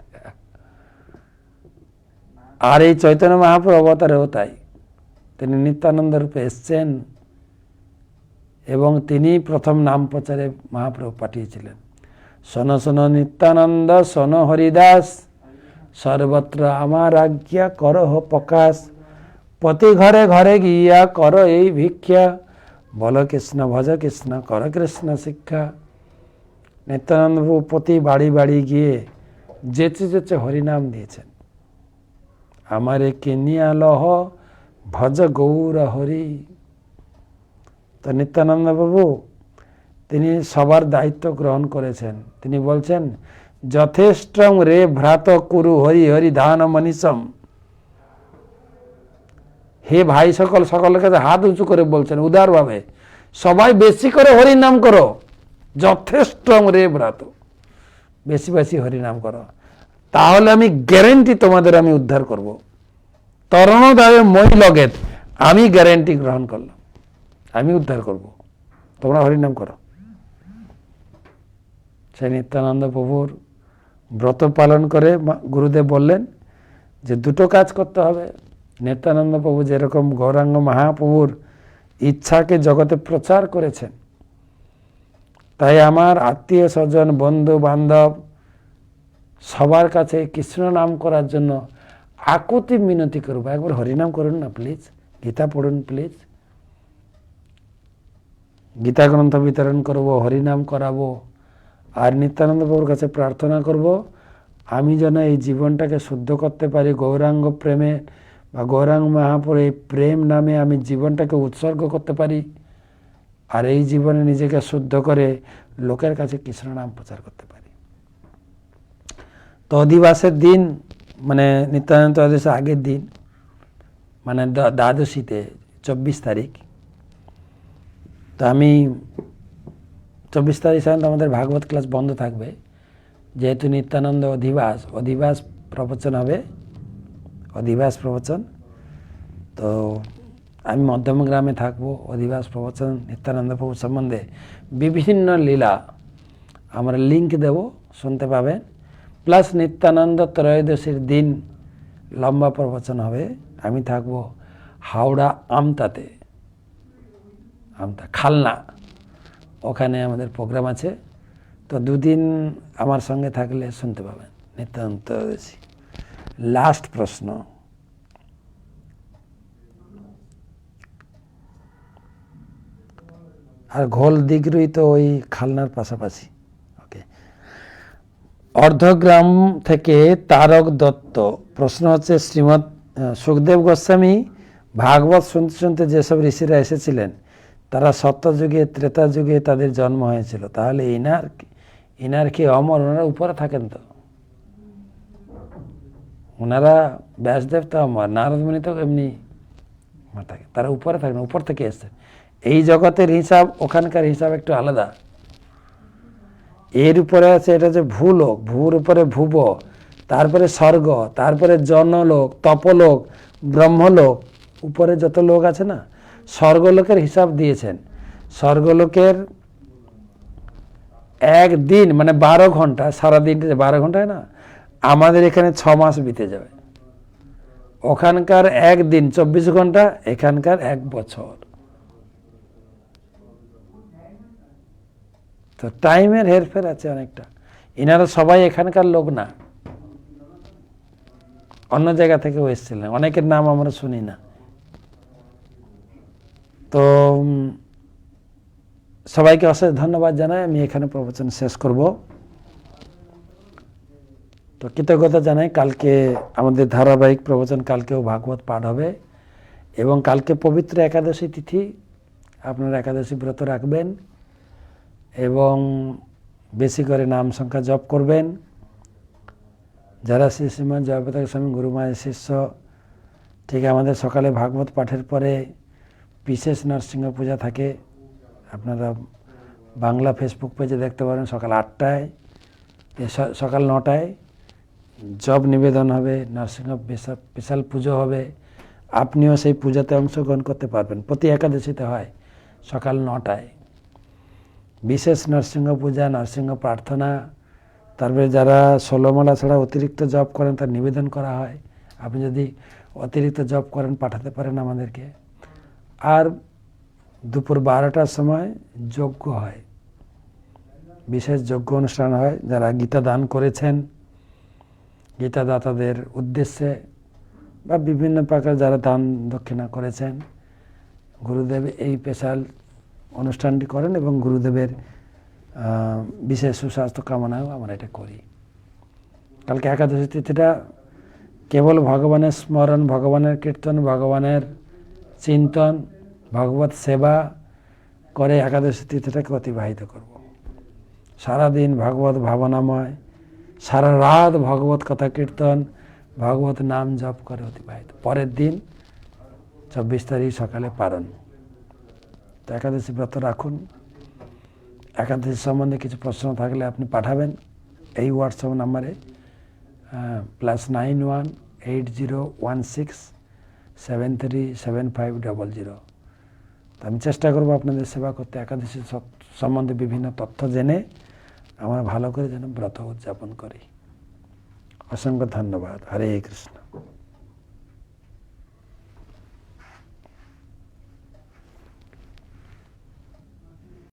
আর এই চৈতন্য মহাপ্রভু অবতারেও তাই, তিনি নিত্যানন্দ রূপে এসছেন এবং তিনি প্রথম নাম প্রচারে মহাপ্রভু পাঠিয়েছিলেন। শোনো শোনো নিত্যানন্দ, শোনো হরিদাস, সর্বত্র আমার আজ্ঞা করহ প্রকাশ, প্রতি ঘরে ঘরে গিয়া কর এই ভিক্ষা, বল কৃষ্ণ ভজ কৃষ্ণ কর কৃষ্ণ শিক্ষা। নিত্যানন্দ প্রভু প্রতি বাড়ি বাড়ি গিয়ে যেচে যেচে হরিনাম দিয়েছেন। আমারে কিনিয়া লহ ভজ গৌর হরি। তো নিত্যানন্দ প্রভু তিনি সবার দায়িত্ব গ্রহণ করেছেন। তিনি বলছেন, যথেষ্ট রে ভ্রাত কুরু হরি হরি ধান মনীষম। হে ভাই সকল, সকলের কাছে হাত উঁচু করে বলছেন উদারভাবে, সবাই বেশি করে হরিনাম করো। যথেষ্ট রে ভ্রাত, বেশি বেশি হরিনাম করো, তাহলে আমি গ্যারেন্টি তোমাদের আমি উদ্ধার করব। তরণদাবে মই লগেত, আমি গ্যারেন্টি গ্রহণ করলাম, আমি উদ্ধার করব, তোমরা হরিনাম করো। সেই নিত্যানন্দ প্রভুর ব্রত পালন করে গুরুদেব বললেন যে দুটো কাজ করতে হবে। নিত্যানন্দ প্রভু যেরকম গৌরাঙ্গ মহাপ্রভুর ইচ্ছাকে জগতে প্রচার করেছেন, তাই আমার আত্মীয় স্বজন বন্ধু বান্ধব সবার কাছে কৃষ্ণ নাম করার জন্য আকুতি মিনতি করব, একবার হরিনাম করুন না প্লিজ, গীতা পড়ুন প্লিজ। গীতা গ্রন্থ বিতরণ করব, হরিনাম করাবো, আর নিত্যানন্দ প্রভুর কাছে প্রার্থনা করব আমি যেন এই জীবনটাকে শুদ্ধ করতে পারি গৌরাঙ্গ প্রেমে, বা গৌরাঙ্গ মহাপ্রভুর এই প্রেম নামে আমি জীবনটাকে উৎসর্গ করতে পারি, আর এই জীবনে নিজেকে শুদ্ধ করে লোকের কাছে কৃষ্ণ নাম প্রচার করতে পারি। তো অধিবাসের দিন, মানে নিত্যানন্দ ত্রয়োদশীর আগের দিন, মানে দ্বাদশীতে 24 তারিখ, তো আমি 24 তারিখ সাধারণত আমাদের ভাগবত ক্লাস বন্ধ থাকবে, যেহেতু নিত্যানন্দ অধিবাস প্রবচন হবে, অধিবাস প্রবচন। তো আমি মধ্যম গ্রামে থাকবো, অধিবাস প্রবচন নিত্যানন্দ প্রভু সম্বন্ধে বিভিন্ন লীলা আমরা লিঙ্ক দেব, শুনতে পাবেন। প্লাস নিত্যানন্দ ত্রয়োদশীর দিন লম্বা প্রবচন হবে। আমি থাকবো হাওড়া আমতাতে, আমতা খালনা, ওখানে আমাদের প্রোগ্রাম আছে। তো দুদিন আমার সঙ্গে থাকলে শুনতে পাবেন নিত্যানন্দ ত্রয়োদশী। লাস্ট প্রশ্ন, আর ঘোল দিগরুই তো ওই খালনার পাশাপাশি। ওকে, অর্ধগ্রাম থেকে তারক দত্ত প্রশ্ন হচ্ছে, শ্রীমৎ সুখদেব গোস্বামী ভাগবত শুনতে শুনতে যেসব ঋষিরা এসেছিলেন তারা সত্যযুগে ত্রেতা যুগে তাদের জন্ম হয়েছিল, তাহলে ইনার কি অমর? ওনারা উপরে থাকেন তো, ওনারা ব্যাসদেব তো অমর, নারদ মুনি তো এমনি থাকে, তারা উপরে থাকেন, উপর থেকে এসছেন। এই জগতের হিসাব ওখানকার হিসাব একটু আলাদা। এর উপরে আছে এটা যে ভূলোক, ভূর উপরে ভুব, তারপরে স্বর্গ, তারপরে জনলোক, তপলোক, ব্রহ্মলোক, উপরে যত লোক আছে না, স্বর্গলোকের হিসাব দিয়েছেন। স্বর্গলোকের একদিন মানে 12 ঘন্টা, সারাদিন 12 ঘন্টায় না, আমাদের এখানে 6 মাস বিতে যাবে। ওখানকার একদিন 24 ঘন্টা, এখানকার 1 বছর। তো টাইমের হেরফের আছে অনেকটা। এনারা সবাই এখানকার লোক না, অন্য জায়গা থেকেও এসেছিলেন, অনেকের নাম আমরা শুনি না। তো সবাইকে অশেষ ধন্যবাদ জানাই। আমি এখানে প্রবচন শেষ করব। তো কৃতজ্ঞতা জানাই। কালকে আমাদের ধারাবাহিক প্রবচন, কালকেও ভাগবত পাঠ হবে এবং কালকে পবিত্র একাদশী তিথি, আপনারা একাদশী ব্রত রাখবেন এবং বেশি করে নাম সংখ্যা জপ করবেন। যারা শ্রী শ্রীমান জয়প্রতাপ স্বামী গুরুমায়ের শিষ্য, ঠিক আমাদের সকালে ভাগবত পাঠের পরে বিশেষ নরসিংহ পূজা থাকে। আপনারা বাংলা ফেসবুক পেজে দেখতে পারেন। সকাল 8টায়, সকাল 9টায় জব নিবেদন হবে, নরসিংহ বিশাল পুজো হবে। আপনিও সেই পূজাতে অংশগ্রহণ করতে পারবেন। প্রতি একাদশীতে হয় সকাল 9টায়। বিশেষ নরসিংহ পূজা, নরসিংহ প্রার্থনা, তারপরে যারা 16 মালা ছাড়া অতিরিক্ত জপ করেন তার নিবেদন করা হয়। আপনি যদি অতিরিক্ত জপ করেন পাঠাতে পারেন আমাদেরকে। আর দুপুর 12টার সময় যজ্ঞ হয়, বিশেষ যজ্ঞ অনুষ্ঠান হয়। যারা গীতা দান করেছেন, গীতাদাতাদের উদ্দেশ্যে বা বিভিন্ন প্রকার যারা দান দক্ষিণা করেছেন, গুরুদেব এই স্পেশাল অনুষ্ঠানটি করেন এবং গুরুদেবের বিশেষ সুস্বাস্থ্য কামনায়ও আমরা এটা করি। কালকে একাদশী তিথিটা কেবল ভগবানের স্মরণ, ভগবানের কীর্তন, ভগবানের চিন্তন, ভগবত সেবা করে একাদশী তিথিটাকে অতিবাহিত করব। সারাদিন ভগবত ভাবনাময়, সারা রাত ভগবত কথা কীর্তন, ভগবত নাম জপ করে অতিবাহিত। পরের দিন 24 তারিখ সকালে পারণ। তো একাদশী ব্রত রাখুন। একাদশী সম্বন্ধে কিছু প্রশ্ন থাকলে আপনি পাঠাবেন এই হোয়াটসঅ্যাপ নাম্বারে +91 8016 737500। তো আমি চেষ্টা করব আপনাদের সেবা করতে, একাদশী সম্বন্ধে বিভিন্ন তথ্য জেনে আমরা ভালো করে যেন ব্রত উদযাপন করি। অসংখ্য ধন্যবাদ। হরে কৃষ্ণ।